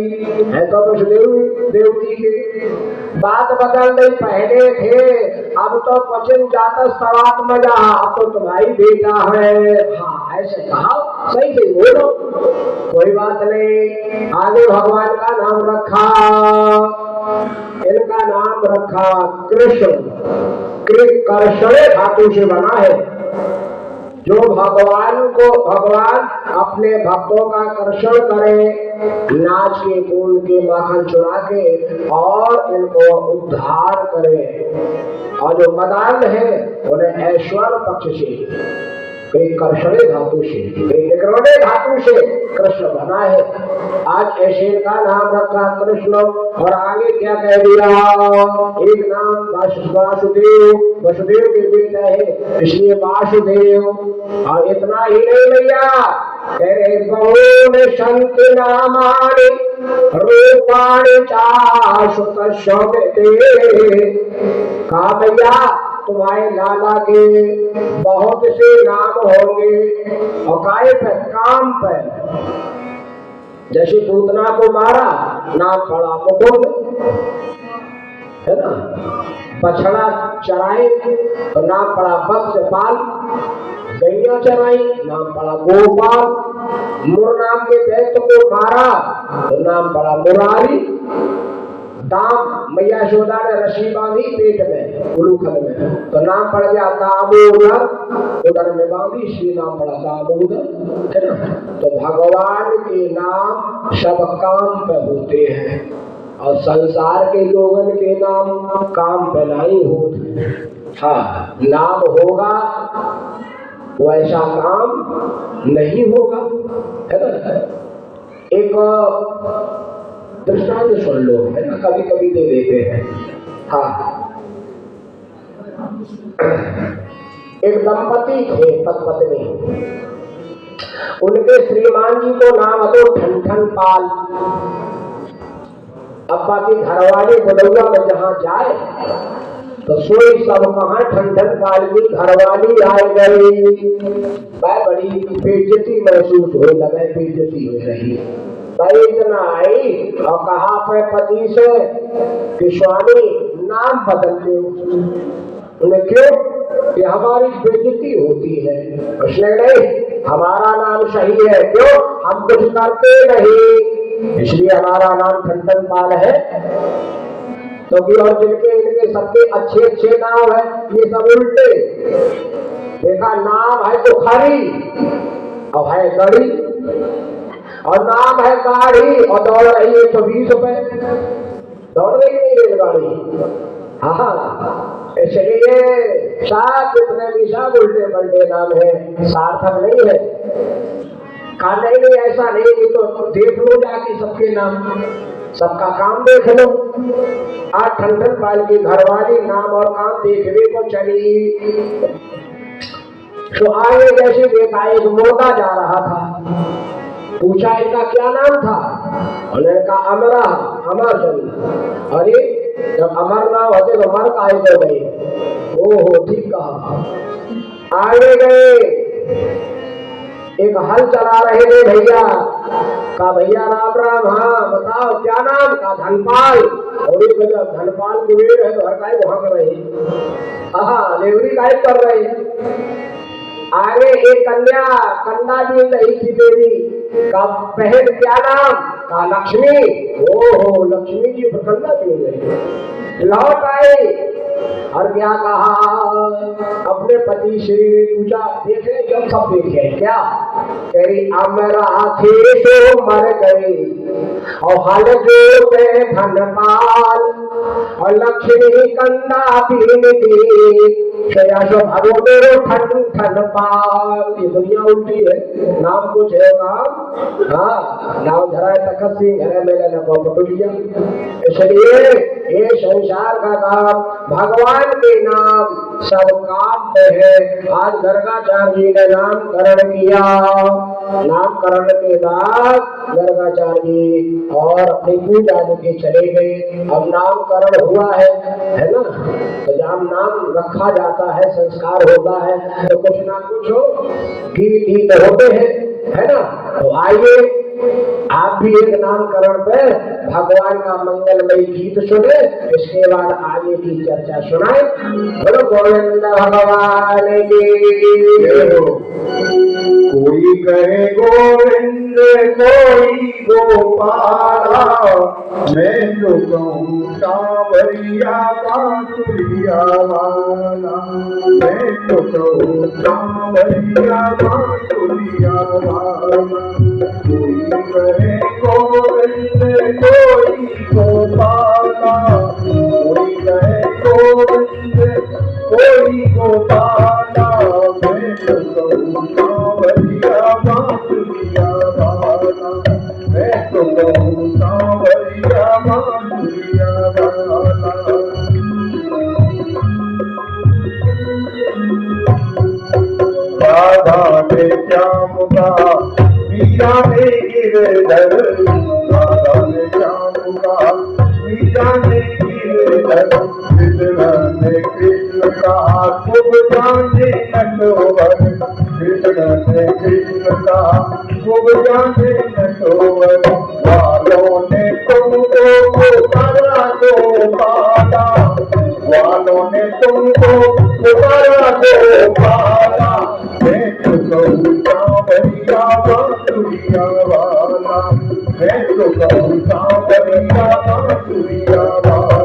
है, तो वसुदेव देवकी के बात बदल गई। पहले थे, अब तो क्वचिन जाता स्तवात्मजा, अब तो तुम्हारी बेटा है। हाँ ऐसे कहा, सही सही बोलो, कोई बात नहीं। आगे भगवान का नाम रखा, इनका नाम रखा कृष्ण। कर्षण धातु से बना है, जो भगवान अपने भक्तों का आकर्षण करे, नाच के फूल के माखन चुरा के और इनको उद्धार करे। और जो मदान है उन्हें ऐश्वर्य पक्ष से, कर्षणे धातु से, निकरणे धातु से कृष्ण बना है। आज ऐसे का नाम रखा कृष्ण, और आगे क्या कह दिया, एक नाम वासुदेव, वसुदेव के बेटा है इसलिए वासुदेव। और इतना ही नहीं भैया, कह रहे बहुन संत नामानि रूपाणि चाशुत शोभते। कहा भैया तुम्हारे लाला के बहुत से नाम होंगे, और काय पे, काम पे। जैसे पूतना को मारा नाम पड़ा मुकुंद, है ना, बछड़ा चराए तो नाम पड़ा वत्सपाल, गैया चराई नाम पड़ा गोपाल, मुर नाम के दैत्य को मारा तो नाम पड़ा मुरारी, दाम मैया यशोदा ने रस्सी बांधी पेट में उलूखल में तो नाम पड़ गया दामोदर, उदर में बांधी इसलिए नाम पड़ा दामोदर, है ना। तो भगवान के नाम सब काम पे होते हैं, और संसार के लोगों के नाम काम पे नहीं होते। हाँ, नाम होगा वैसा काम नहीं होगा, है ना। एक दृष्टांत सुन लो, है ना, कभी कभी दे देते हैं। हाँ, एक दंपति थे पत्नी, उनके श्रीमान जी को नाम तो ठन पाल। अब्बा की घरवाली बलौआ में जहाँ जाए तो सोई सब कहा ठंडन पाल की घरवाली आ गई। बड़ी बेइज्जती महसूस हो लगे, बेइज्जती हो रही। भाई इतना आई और कहा अपने पति से कि स्वामी नाम बदल दो। उन्हें क्यों? कि हमारी बेइज्जती होती है। उसने नहीं, हमारा नाम सही है, क्यों? हम कुछ करते नहीं इसलिए हमारा नाम ठंडन पाल है। तो भी और जिनके इनके सबके अच्छे अच्छे नाम है ये सब उल्टे। देखा नाम है तो खरी और है गड़ी, और नाम है गाड़ी और दौड़ रही है 120 रुपए, दौड़ रही नहीं रेलगाड़ी। हाँ, इसलिए साथ जितने भी सब उल्टे पलटे नाम है, सार्थक नहीं है। कहा नहीं ऐसा नहीं, कि तो देख लो जाके सबके नाम, सबका काम देख लो। आज ठंडन पाल की घरवाली नाम और काम देखने को चली तो आगे जैसे देखा एक मोटा जा रहा था, पूछा इनका क्या नाम था? उन्होंने कहा अमरा, अमर चली। अरे जब अमर नाम होते तो मर काहे को गए? ओहो ठीक कहा। आगे गए, एक हल चला रहे थे भैया। कहा भैया राम राम, हाँ बताओ क्या नाम? का धनपाल। और एक भैया धनपाल कुबेर है तो हर काय वहां कर रहे, हाँ लेवरी काय कर रहे। आगे एक कन्या कंधा भी नहीं थी देवी का, बहन क्या नाम? का लक्ष्मी। ओहो लक्ष्मी जी प्रसन्ना भी गई। लौट आए और क्या कहा? अपने पति से पूछा, देखे जब सब देखे क्या? कह रही अमरा थे तो मर गए और हल जो पे धनपाल और लक्ष्मी कंधा पीन दी भगो मेरो ठन पाल। ये दुनिया उल्टी है, नाम कुछ है काम। हाँ, नाम धरा है तखत सिंह, घर मेरे न पटुलिया। इसलिए ये संसार का काम, भगवान के नाम सब काम पे है। आज गर्गाचार्य जी ने नामकरण किया, नामकरण के बाद गर्गाचार्य जी और अपनी पूजा के चले गए। अब नामकरण हुआ है ना, तो जब नाम रखा जाता है, संस्कार होता है, तो कुछ ना कुछ गीत होते हैं, है ना। तो आइए आप भी एक नामकरण पे भगवान का मंगलमय गीत सुने, इसके बाद आगे की चर्चा सुनाए। बोलो गोविंद भगवान की। कोई कोई कहे गोविंद कोई गोपाला, मैं तो कहूँ सांवरिया बांसुरिया वाला, मैं तो कहूँ सांवरिया बांसुरिया वाला। कोई कहे गोविंद कोई गोपाला, कोई कहे गोविंद कोई गोपाला, मैं तो कहूँ सांवरिया बांसुरिया वाला, मैं तो कहूँ सांवरिया बांसुरिया वाला। राधा ने श्याम का मीरा ने गिरधर, राधा ने श्याम का मीरा ने गिरधर, कृष्ण ने कृष्ण का खूब जाने नटवर, कृष्ण ने कृष्ण का खूब जाने नटवर। वालों ने तुमको पुकारा तो पाला, वालों ने तुमको पुकारा तो पाला, मैं तो कहूँ सांवरिया बांसुरिया वाला, मैं तो कहूँ सांवरिया बांसुरिया वाला।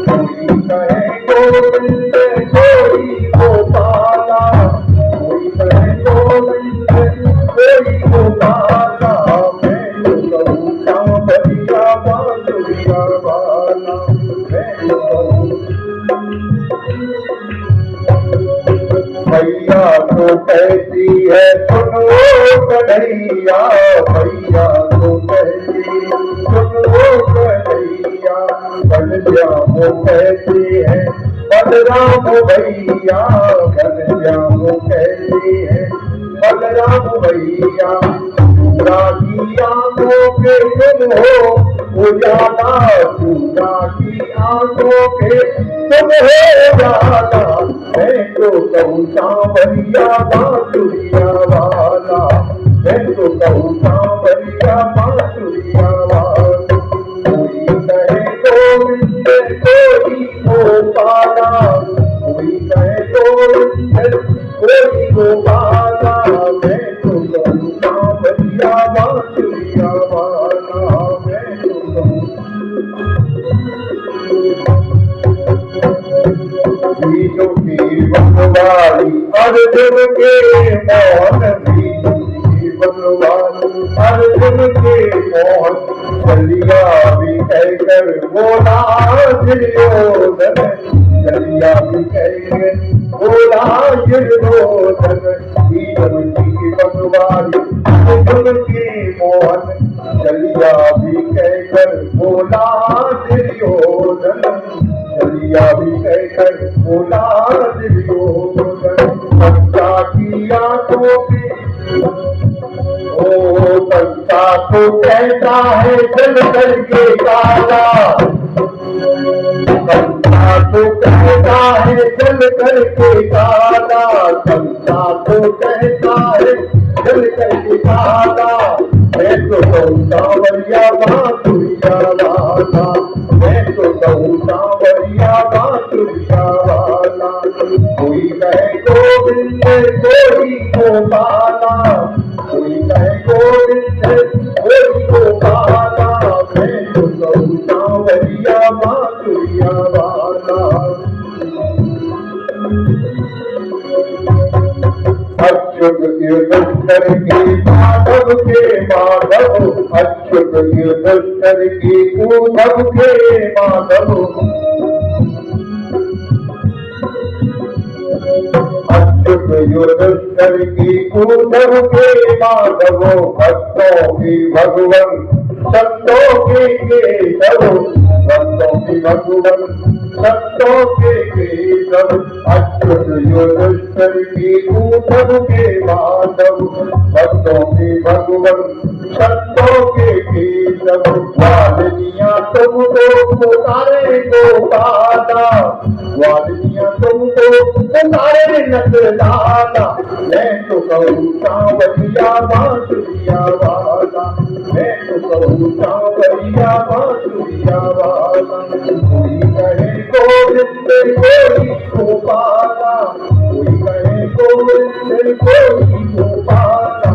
कोई कहे गोविंद कोई गोपाला, कोई कहे गोविंद कोई गोपाला, मैं तो कहूँ सांवरिया बांसुरिया वाला, मैं तो कहूँ। भैया तो कहती है सुनो कन्हैया, भैया तो कहती सुनो कन्हैया, बलराम कहते हैं बलराम भैया, बलराम कहते हैं बलराम भैया। चूड़ा की आंखों के तुम हो उजाला, चूड़ा की आंखों के तुम हो उजाला, मैं तो कहूँ सांवरिया बांसुरिया वाला, मैं तो कहूँ सांवरिया बांसुरिया वाला। कोई कहे गोविंद कोई गोपाला, कोई कहे गोविंद कोई गोपाला, मैं तो कहूँ सांवरिया बांसुरिया वाला, मैं तो कहूँ। बीजों की बनवाली अर्जुन के मोहन, बीजों की बनवाली अर्जुन के मोहन, चलिया भी कहकर बोला दुर्योधन, चलिया भी कहकर बोला दुर्योधन। बीजों की बनवाली अर्जुन के मोहन, चलिया भी कहकर बोला दुर्योधन, चलिया भी कहकर बोला दुर्योधन। संता की आंखों पे ओ संता तो कहता है चल करके काला, संता तो कहता है चल करके काला, संता तो कहता है चल करके काला, मैं तो कहूँ सांवरिया बांसुरिया वाला, मैं तो कहूँ सांवरिया बांसुरिया वाला। कोई कहे गोविंद कोई गोपाला, कोई कहे गोविंद कोई गोपाला, मैं तो कहूँ सांवरिया बांसुरिया वाला। अच्युत युधिष्ठिर की माधव के माधव, अच्युत युधिष्ठिर की उद्धव के माधव, अच्युत युधिष्ठिर की उद्धव के माधव, भक्तों की भगवन संतों के केशव, भक्तों की भगवन संतों के केशव। अच्युत युधिष्ठिर की उद्धव के माधव, भक्तों की भगवन संतों के केशव। वालिनियां तुमको पुकारे गोपाला, वालिनियां तुमको पुकारे नंदलाला, मैं तो कहूँ सांवरिया बांसुरिया वाला, मैं तो कहूँ सांवरिया बांसुरिया वाला। कोई कहे गोविंद कोई गोपाला, कोई कहे गोविंद कोई गोपाला,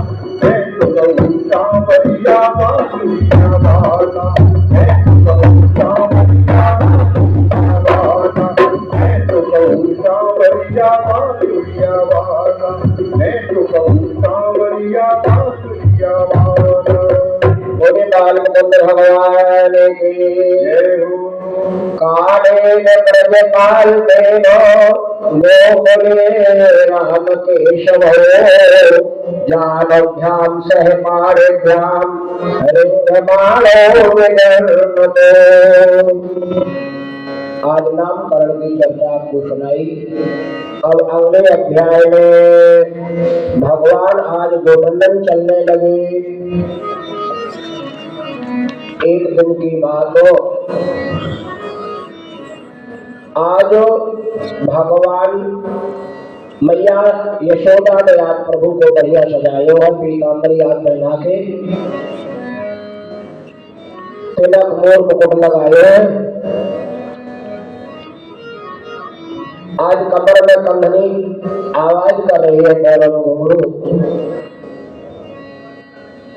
कालेन ब्रजपाल देनो लोकले राम केशव जानभ्याम सह पारिभ्याम रिंगमालो विनर्मतो। आज नामकरण की चर्चा आपको सुनाई। अब अगले अध्याय में भगवान आज गोवर्धन चलने लगे। एक दिन की बात हो, आज भगवान मैया यशोदा ने आज प्रभु को बढ़िया सजायो और पीताम्बरी आज पहना के तिलक मोर मुकुट लगाए। आज कमर में कंगनी आवाज कर रही है, पैरों में घुंघरू,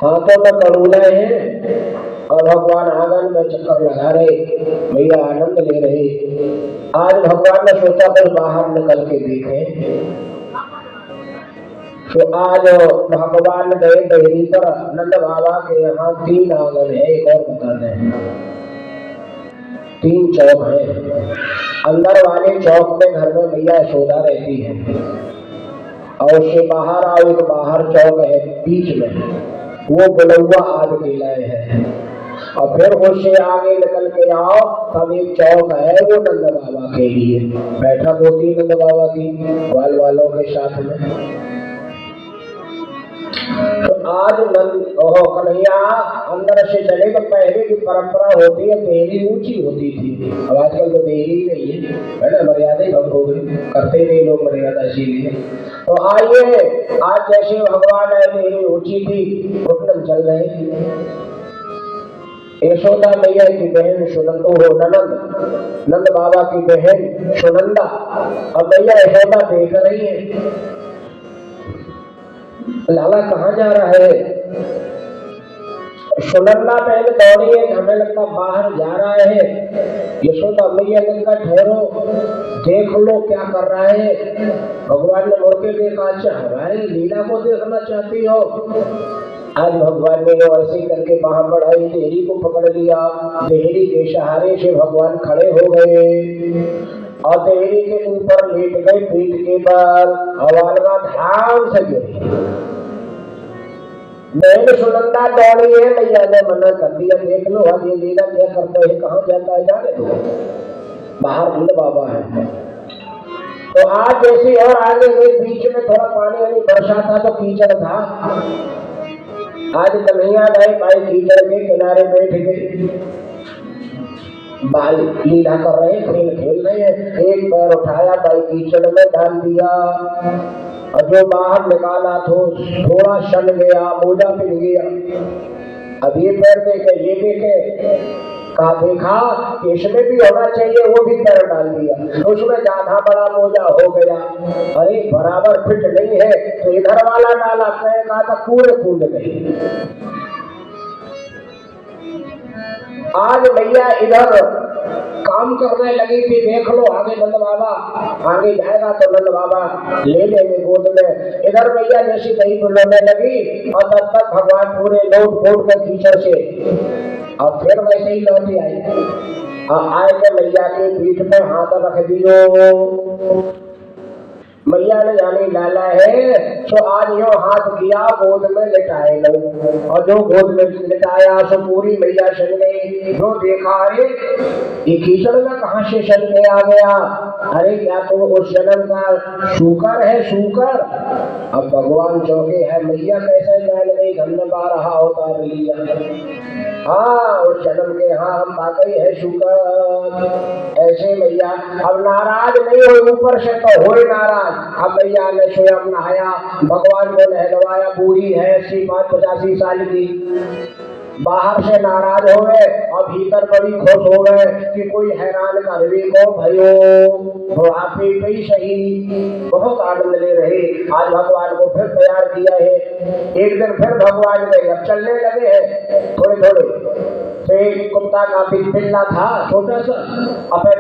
हाथों में कड़ूले हैं और भगवान आंगन में चक्कर लगा रहे, मैया आनंद ले रहे। आज भगवान ने सोचा फिर बाहर निकल के देखें, तो आज भगवान गए डेहरी पर। नंद बाबा के यहाँ 3 आंगन है, एक और बताते हैं, 3 चौक है। अंदर वाले चौक में घर में मैया यशोदा रहती है और उससे बाहर आओ, एक बाहर चौक है बीच में, वो बुलौआ आदि केलाए है। और फिर उससे आगे निकल के आओ तब एक चौक है, वो नंद बाबा के लिए। बैठक होती नंद बाबा की ग्वाल वालों के साथ में। तो आज कन्हैया अंदर से चले तो पहले की परंपरा होती है, देहरी ऊंची होती थी। अब आजकल तो देहरी नहीं है ना, मर्यादा ही भंग हो गई, करते नहीं लोग मर्यादा, इसीलिए। तो आइए, आज जैसे भगवान है देहरी ऊंची थी, घुटन चल रहे। यशोदा मैया की बहन सुनंदो हो ननद, नंद बाबा की बहन सुनंदा। अब मैया यशोदा देख रही है, लाला कहाँ जा रहा है। सुनंदा पहले दौड़ी है, हमें लगता बाहर जा रहा है। यशोदा मैया ने कहा ठहरो, देख लो क्या कर रहा है। भगवान ने मुड़ के देखा, अच्छा हमारे लीला को देखना चाहती हो। आज भगवान ने ऐसे करके बाह बढ़ाई, देहरी को पकड़ लिया। देहरी के सहारे से भगवान खड़े हो गए और देहरी के ऊपर लेट गए पीठ के बल, हवालगा ध्यान से गिरी। बहन सुनंदा दौड़ी है, मैया ने मना कर दिया, देख लो अब ये लीला क्या करते हैं, कहाँ जाता है जाने दो, बाहर नंद बाबा है। तो आज जैसे और आगे एक बीच में थोड़ा पानी वाली बरसा था तो कीचड़ था। आज कन्हैया गए भाई कीचड़ के किनारे बैठ गए, बाल लीला कर रहे, खेल खेल रहे हैं। एक पैर उठाया भाई कीचड़ में डाल दिया और जो बाहर निकाला तो थोड़ा शन गया, मोजा पिन गया। अब ये पैर देखे, ये देखे, कहा देखा इसमें भी होना चाहिए, वो भी पैर डाल दिया, उसमें ज्यादा बड़ा मोजा हो गया। अरे बराबर फिट नहीं है तो इधर वाला डाला, कहा था पूरे कूद गए। आज मैया इधर काम करने लगी थी, देख लो आगे नंद बाबा, आगे जाएगा तो नंद बाबा ले लेंगे गोद में। इधर मैया जैसी दही बुलाने लगी और तब तक भगवान पूरे लोट पोट के कीचड़ से और फिर वैसे ही लौटी आई। आए के मैया के पीठ पे हाथ रख दियो। मैया ने जानी लाला है तो आज यो हाथ किया, गोद में लिटाए लो। और जो गोद में लिटाया सो पूरी मैया सन गई। जो देखा अरे ये कीचड़ में कहाँ से सन के आ गया, अरे क्या तो उस जन्म का शूकर है, शूकर। अब भगवान चौके है, मैया कैसे जान गई, हमने 12 अवतार लिया। हाँ उस जन्म के, हाँ हम वाकई है शूकर। ऐसे मैया अब नाराज नहीं हो, ऊपर से तो हो नाराज। अब मैया ने स्वयं नहाया, भगवान को नहलवाया। बूढ़ी है 80-85 साल की, बाहर से नाराज हो गए और भीतर बड़ी खुश हो गए कि कोई हैरान कर भी को भयो बुढ़ापे पे ही सही, बहुत आनंद ले रहे। आज भगवान को फिर तैयार किया है। एक दिन फिर भगवान गए, अब चलने लगे हैं थोड़े थोड़े। तो एक कुत्ता का पिल्ला था छोटा सा, अपने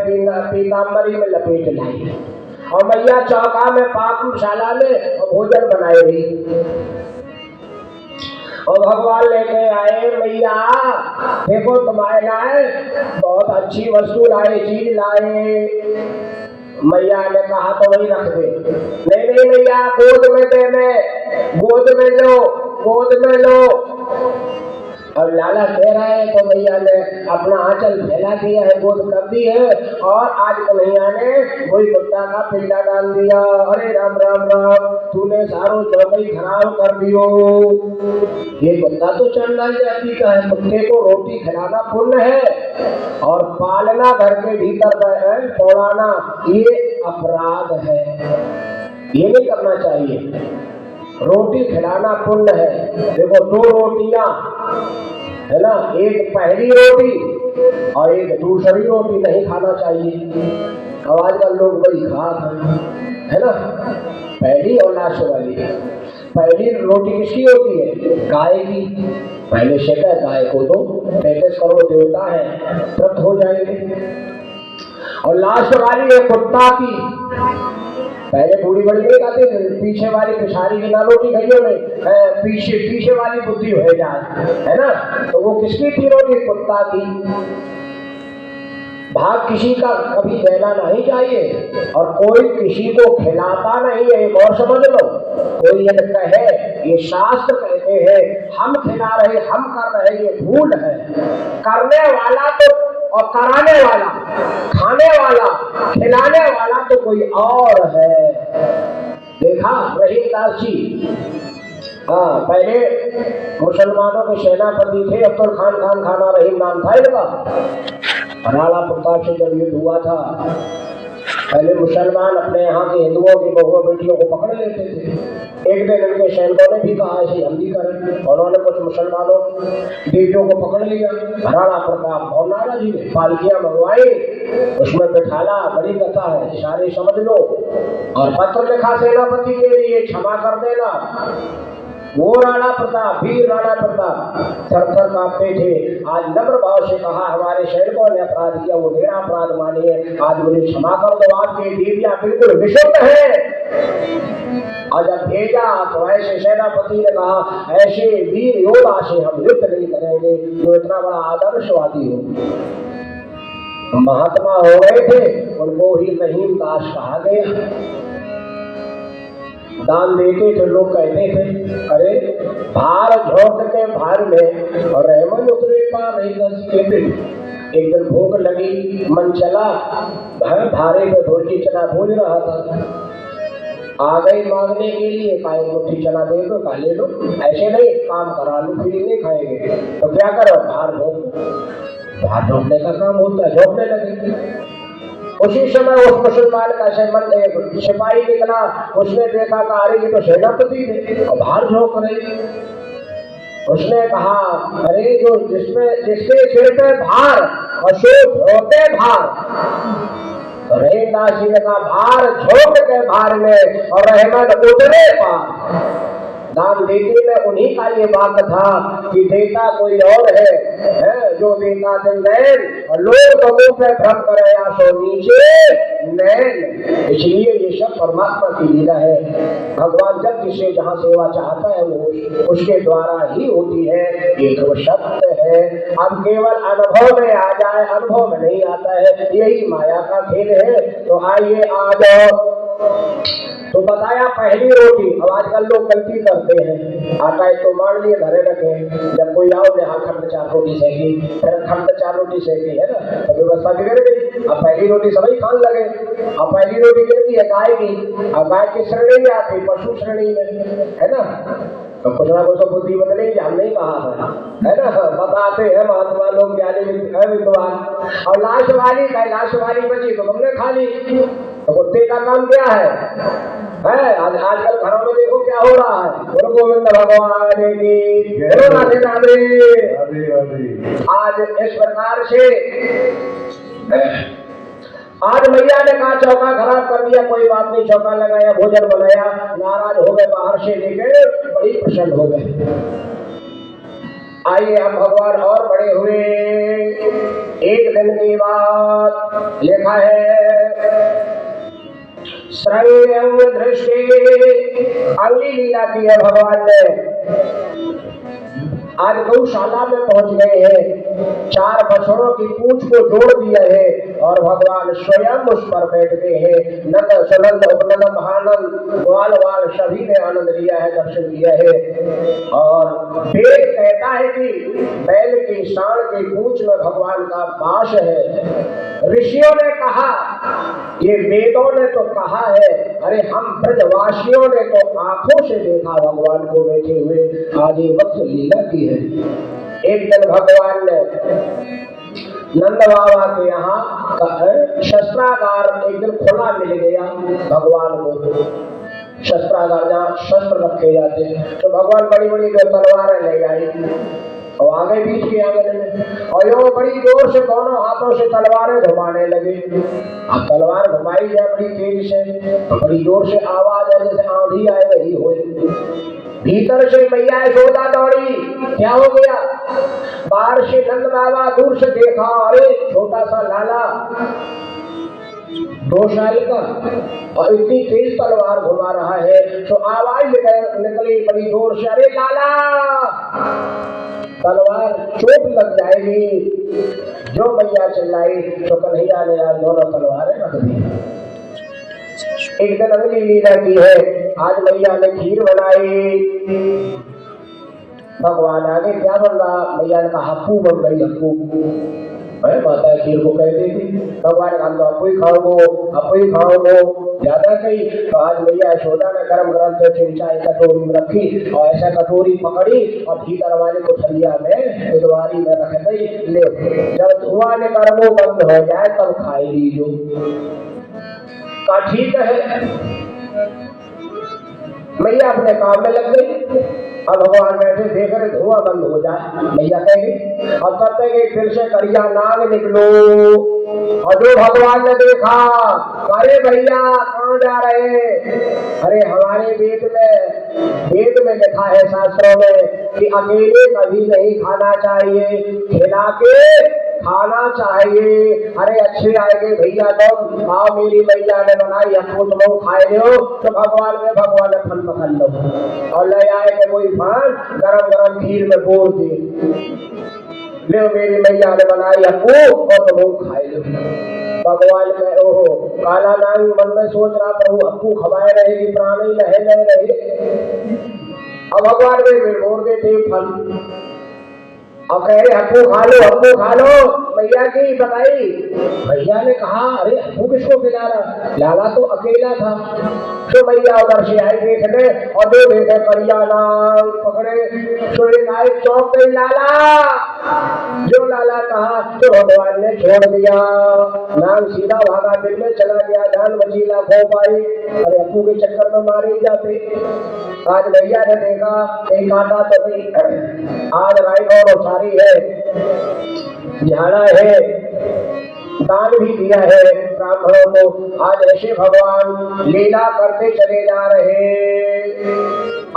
पीताम्बरी में लपेट लाई और मैया चौका में पाकशाला में भोजन बनाए रही। और भगवान लेके आए मैया देखो तुम्हारे लाए बहुत अच्छी वस्तु लाए, चीज लाए। मैया ने कहा तो वही रख दे। नहीं नहीं मैया गोद में दे, मैं गोद में लो, गोद में लो। और लाला कह रहा है तो मैया ने अपना आंचल फैला दिया है, गोद कर दी है और आज कन्हैया ने वही कुत्ता का पिंडा डाल दिया। अरे राम राम राम, तूने सारो चौकई खराब कर दियो। ये कुत्ता तो चंडाल जाति का है, कुत्ते को रोटी खिलाना पुण्य है और पालना घर के भीतर पौड़ाना ये अपराध है, ये नहीं करना चाहिए। रोटी खिलाना पुण्य है। देखो 2 रोटियां है ना, एक पहली रोटी और एक दूसरी रोटी नहीं खाना चाहिए। अब आजकल लोग बड़ी खाते है ना, पहली और लास्ट वाली। पहली रोटी किसकी होती है? गाय की। पहले शेखा गाय को दो, 35 करोड़ देवता है, तृप्त हो जाएंगे। और लास्ट वाली है कुत्ता की। पहले बूढ़ी बड़ी नहीं खाती, पीछे वाली पिछाड़ी की ना रोटी खाइयो में पीछे वाली बुद्धि हो जाए, है ना। तो वो किसकी थी रोटी? कुत्ता की। भाग किसी का कभी देना नहीं चाहिए और कोई किसी को खिलाता नहीं है। एक और समझ लो, कोई ये कहे, ये शास्त्र कहते हैं हम खिला रहे, हम कर रहे, ये भूल है। करने वाला तो और कराने वाला, खाने वाला, खिलाने वाला तो कोई और है। देखा रहीमदास जी, हाँ पहले मुसलमानों के सेनापति थे अब्दुल खान खाना रहीम नाम था इनका। राणा प्रताप से जब युद्ध हुआ था, पहले मुसलमान अपने यहाँ के हिंदुओं की बहुओं बेटियों को पकड़ लेते थे। एक दिन इनके सैनिकों ने भी कहा ऐसे हम भी करें, उन्होंने कुछ मुसलमानों बेटियों को पकड़ लिया। राणा प्रताप बहुत नाराज जी ने पालकियां मंगवाई, उसमें बैठाला, बड़ी कथा है, सारे समझ लो। और पत्र लिखा सेनापति के लिए, क्षमा कर देना। वो राणा प्रताप, वीर राणा प्रताप थर-थर कांपते थे। आज नम्र भाव से कहा हमारे सैनिकों ने अपराध किया, वो मेरा अपराध मानिए, आज मुझे क्षमा कर दो, आपके देवियां बिल्कुल विशुद्ध है। और जब भेजा तो ऐसे सेनापति ने कहा ऐसे वीर योद्धा से हम युद्ध नहीं करेंगे जो इतना बड़ा आदर्शवादी हो। महात्मा हो गए थे, उनको ही रहीम दास कहा गया। दान देते थे, लोग कहते थे अरे भार झोंक के भार में और रहमन उतरे पार नहीं कहते। एक दिन भूख लगी, मन चला, भारे पे भोजी चना भूज रहा था, आ गई मांगने के लिए, का एक मुट्ठी चना दे दो, खा ले लो। ऐसे नहीं, काम करा लो, फिर नहीं खाएंगे तो क्या करो, भार झोंकने का काम होता है, झोंकने लगे। उसी समय उस मुसलमान का सिपाही निकला, उसने देखा कि अरे ये तो सेनापति थे और भार झोंक रहे। उसने कहा अरे जो जिसके सिर पे भार और सो झोंके भार। तो रहीमदास जी ने कहा भार झोंक के भार में और रहमत उतरे पार। दान देते में उन्हीं का ये वाक्य था कि देता कोई और है जो देता दिन नैन और लोग तो मुंह पे भ्रम करे आसो नीचे नैन। इसलिए ये सब परमात्मा की लीला है। भगवान जब जिसे जहाँ सेवा चाहता है वो उसके द्वारा ही होती है, ये तो सत्य है। अब केवल अनुभव में आ जाए, अनुभव में नहीं आता है, यही माया का खेल है। तो आइए आ जाओ। तो बताया पहली रोटी। अब आजकल लोग गलती करते हैं, आटा तो मान लिए घरे रखे, जब कोई आओ यहाँ खंड 4 रोटी सेकी, फिर खंड 4 रोटी सेकी, है ना, तो व्यवस्था बिगड़ गई। अब पहली रोटी सभी खान लगे। अब पहली रोटी गिरती है गाय की, अब गाय की श्रेणी में आती, पशु श्रेणी में, है ना। तो कुछ ना कुछ बुद्धि बदलेगी, हम नहीं कहा है ना, बताते हैं महात्मा लोग, ज्ञानी विद्वान। और लाश वाली बची तो तुमने खा ली। तो कुत्ते का काम क्या है? आजकल घरों में देखो क्या हो रहा है। गुरु गोविंद भगवान की राधे राधे। आज इस प्रकार से आज मैया ने कहा चौका खराब कर दिया, कोई बात नहीं, चौका लगाया, भोजन बनाया, नाराज हो गए, बाहर से लेकर बड़ी प्रसन्न हो गए। आइए हम भगवान और बड़े हुए। एक दिन की बात लिखा है, श्रव्य दृष्टि अगली लीला की है भगवान ने। आज गौशाला में पहुंच गए हैं, 4 बछड़ों की पूंछ को जोड़ दिया है और भगवान स्वयं उस पर बैठ गए हैं। नंद सुनंद उपनंद महानंद ग्वाल वाल सभी ने आनंद लिया है, दर्शन किया है। और वेद कहता है कि बैल की सांड की पूंछ में भगवान का वास है। ऋषियों ने कहा, ये वेदों ने तो कहा है, अरे हम ब्रजवासियों ने तो आंखों से देखा भगवान को बैठे हुए। आज ये वक्त लीला की है। एक दिन भगवान ने नंद बाबा के यहाँ शस्त्रागार एक दिन खुला मिल गया भगवान को। शस्त्रागार जहाँ शस्त्र रखे जाते तो भगवान बड़ी बड़ी जो तलवारें ले आई और आगे बीच के आंगन में, और यो बड़ी जोर से दोनों हाथों से तलवारें घुमाने लगे। अब तलवार घुमाई जाए बड़ी तेज से, तो बड़ी जोर से आवाज है जैसे आंधी आए रही हो। भीतर से मैया यशोदा दौड़ी, क्या हो गया? बाहर से नंद बाबा दूर से देखा, अरे छोटा सा लाला 2 साल का और इतनी तेज तलवार घुमा रहा है। तो आवाज निकली बड़ी जोर से, अरे लाला तलवार चोट लग जाएगी। जो मैया चिल्लाई तो कन्हैया ने यार दोनों तलवारें रख दी। एक दिन अगली लीला की है, आज मैया ने खीर बनाई। भगवान आगे क्या बन रहा? मैया ने कहा हप्पू बन रही, हप्पू। मैं माता खीर को कह देती, भगवान ने कहा तो हप्पू ही खाओगे ज्यादा कही। तो आज मैया यशोदा ने गरम गरम से चिमचा कटोरी में रखी और ऐसा कटोरी पकड़ी और भीतर वाले को थलिया में बुधवारी में रख दी। ले जब धुआं निकल वो बंद हो जाए तब खाई लीजो। का ठीक है। मैया अपने काम में लग गई। अब भगवान बैठे देख रहे धुआं बंद हो जाए, मैया कहेगी और तब तक फिर से करिया नाग निकलो। और जो भगवान ने देखा, अरे भैया कहाँ जा रहे? अरे हमारे वेद में लिखा है शास्त्रों में कि अकेले कभी नहीं खाना चाहिए, खिला के खाना चाहिए। अरे अच्छे आएंगे भैया तुम आओ, मेरी मैया ने बनाई आपको तुम खाए लो। तो भगवान ने फल पकड़ लो और ले आए कि कोई फल गरम गरम खीर में बोल दिए, ले मेरी मैया ने बनाई आपको और तुम खाए लो। भगवान में ओहो काला नाग मन में सोच रहा प्रभु आपको खवाए रहेगी, प्राण ही रहे। अब भगवान में बोल देते फल, अब कह रहे हप्पू खा लो। मैया की बताई, भैया ने कहा अरे हप्पू किसको खिला रहा? लाला तो अकेला था। तो मैया उधर से आई देखने और दो देखे करिया नाग पकड़े। तो एक आई चौंक गई लाला, जो लाला कहा तो भगवान ने छोड़ दिया। नाग सीधा भागा, दिल में चला गया, जान बची ना खो पाई। अरे हप्पू के चक्कर में मारे ही जाते। आज भैया ने देखा एक काटा तो नहीं, आज रायगढ़ सारी है, झाड़ा है, दान भी दिया है ब्राह्मणों को। आज ऐसे भगवान लीला करते चले जा रहे।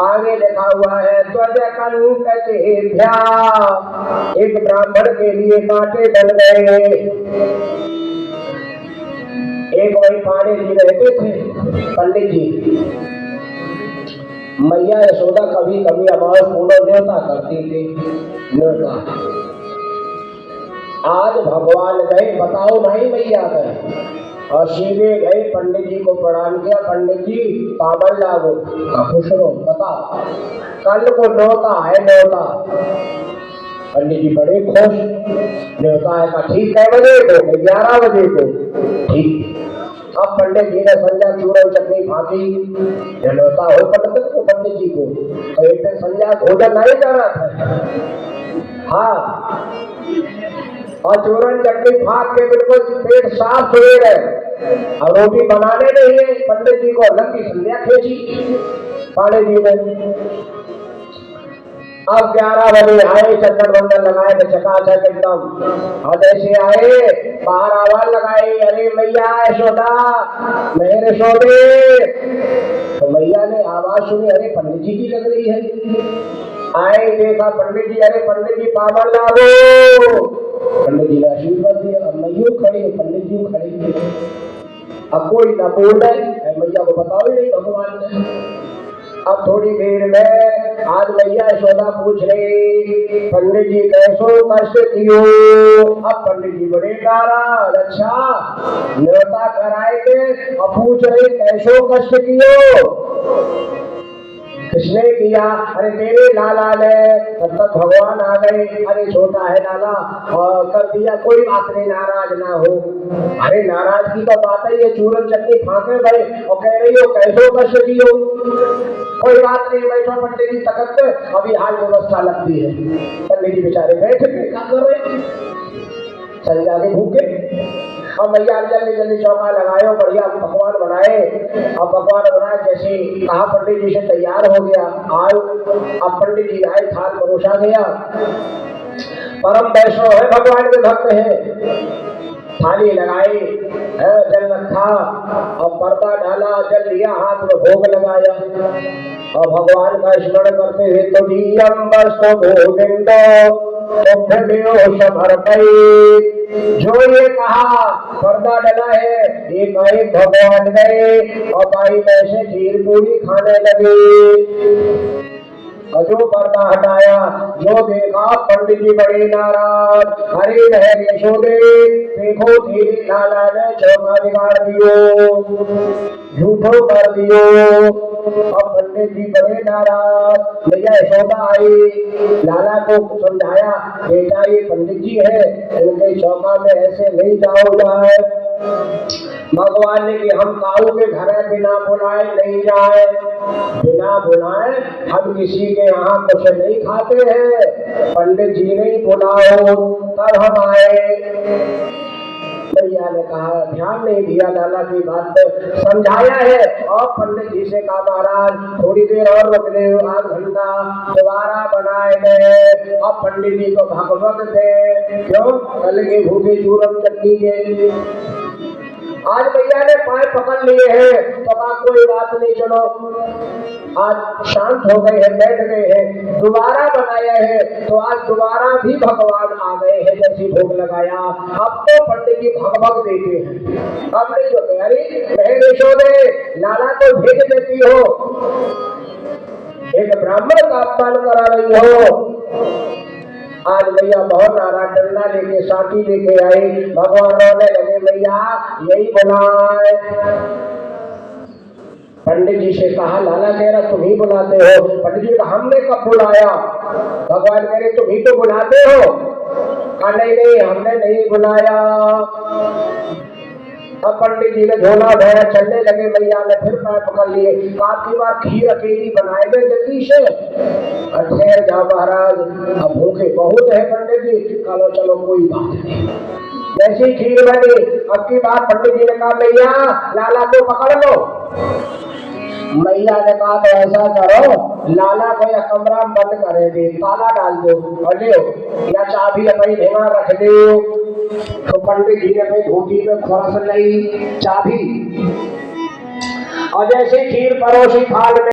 आगे लिखा हुआ है त्वज कंकचेभ्या, एक ब्राह्मण के लिए कांटे बन गए। एक वही पाड़े जी रहते थे पंडित जी। मैया यशोदा कभी कभी अमावस पूर्ण न्योता करती थी, न्योता। आज भगवान गए, बताओ नहीं मैया गए और सीधे गए पंडित जी को प्रणाम किया। पंडित जी पावन लागो, खुश रहो, बताओ कल को न्योता है, न्योता। पंडित जी बड़े खुश, न्योता है का ठीक है, बजे को 11 बजे को ठीक। अब पंडित जी ने संध्या चूरन चटनी फाँकी, न्योता हो पंडित जी को। तो एक दिन संध्या भोजन नहीं कर रहा था, हाँ, और चूरन चटनी फाँक के बिल्कुल पेट साफ हुए रहे और रोटी बनाने नहीं है। पंडित जी को अलग की संध्या खींची पांडे जी ने। अब 11 बजे आए, चंदन वंदन लगाए थे चकाचक एकदम, और जैसे आए बाहर आवाज लगाई, अरे मैया यशोदा मेरे यशोदे। तो मैया ने आवाज सुनी, अरे पंडित जी की लग रही है। आए देखा पंडित जी, अरे पंडित जी पावन लागो। पंडित जी ने आशीर्वाद दिया। अब मैयू खड़ी, पंडित जी खड़ी। अब कोई ना बोल रहे, मैया को बताओ ही नहीं भगवान ने। अब थोड़ी देर में आज भैया यशोदा पूछ रही पंडित जी कैसो कष्ट कियो। अब पंडित जी बड़े नाराज, अच्छा न्योता कराए थे और पूछ रहे कैसो कष्ट कियो। किसने किया? अरे तेरे लाला ने। तब तक भगवान आ गए। अरे छोटा है लाला और कर दिया, कोई बात नहीं, नाराज ना हो। अरे नाराज की तो बात है, ये चूरन चटनी फांके गए और कह रही हो कैसो कष्ट कियो। कोई बात नहीं, बैठो पंडित जी तकत, अभी हाल व्यवस्था लगती है। पंडित जी बेचारे बैठ के क्या कर रहे, चल जाके भूखे। अब भैया जल्दी जल्दी चौका लगाए, बढ़िया पकवान बनाए। अब पकवान बनाए जैसे कहा पंडित जी से तैयार हो गया। आयो, अब पंडित जी आए, थाल परोसा गया। परम वैष्णव है, भगवान के भक्त है। थाली लगाई, जल रखा और पर्दा डाला, जल लिया, हाथ में भोग लगाया और भगवान का स्मरण करते हुए तो जो ये कहा पर्दा डला है, एक भगवान गए और भाई पैसे खीर पूरी खाने लगे। और जो पर्दा हटाया, जो देखा पंडित जी बड़े नाराज। हरे लहर यशोदे, देखो तेरे लाला ने चौका बिगाड़ दियो, झूठो कर दियो। अब पंडित जी बड़े नाराज। भैया यशोदा आई, लाला को समझाया, बेटा ये पंडित जी है, इनके चौका में ऐसे नहीं जाओ जाए। भगवान ने कि हम काऊ के घर बिना बुलाए नहीं जाए, बिना बुलाए हम किसी के यहाँ कुछ नहीं खाते हैं। पंडित जी ने बुलाओ तब हम आए। भैया ने कहा ध्यान नहीं दिया, लाला की बात समझाया है। और पंडित जी से कहा महाराज थोड़ी देर और रुक ले, आध घंटा दोबारा बनाए गए। अब पंडित जी को भगवत दे, क्यों कल के भूखे चूरन चटनी के। आज भैया ने पाए पकड़ लिए हैं तो कहा कोई बात नहीं, चलो आज शांत हो गए हैं, बैठ गए हैं, दोबारा बनाया है तो आज दोबारा भी भगवान आ गए हैं। जैसी भोग लगाया, अब तो पंडित जी भगवत देते हैं। अब नहीं जो तैयारी बहन यशोदे, लाला को भेज देती हो, एक ब्राह्मण का अपमान करा रही हो। आज भैया बहुत नारा डंडा लेके साथी लेके आए। भगवान रोने लगे, भैया यही बुलाए। पंडित जी से कहा लाला कह रहा तुम ही बुलाते हो। पंडित जी कहा हमने कब बुलाया? भगवान कह रहे तुम ही तो बुलाते हो। कहा नहीं नहीं हमने नहीं बुलाया। अब पंडित जी ने झोला भरा, चलने लगे। भैया ने फिर पैर पकड़ लिए, काफी बार खीर अकेली बनाए गए जल्दी से। ठहर जाओ महाराज, अब भूखे बहुत है पंडित जी। चलो चलो कोई बात नहीं। जैसी खीर बनी, अब की बात पंडित जी ने कहा भैया लाला को पकड़ लो। मैया ने कहा तो ऐसा करो, लाला को या कमरा बंद करे दे, ताला डाल दो और ले या चाबी अपनी ढेमा रख दो। तो पंडित जी ने अपनी धोती में खोस ली चाबी और जैसे खीर परोसी थाल में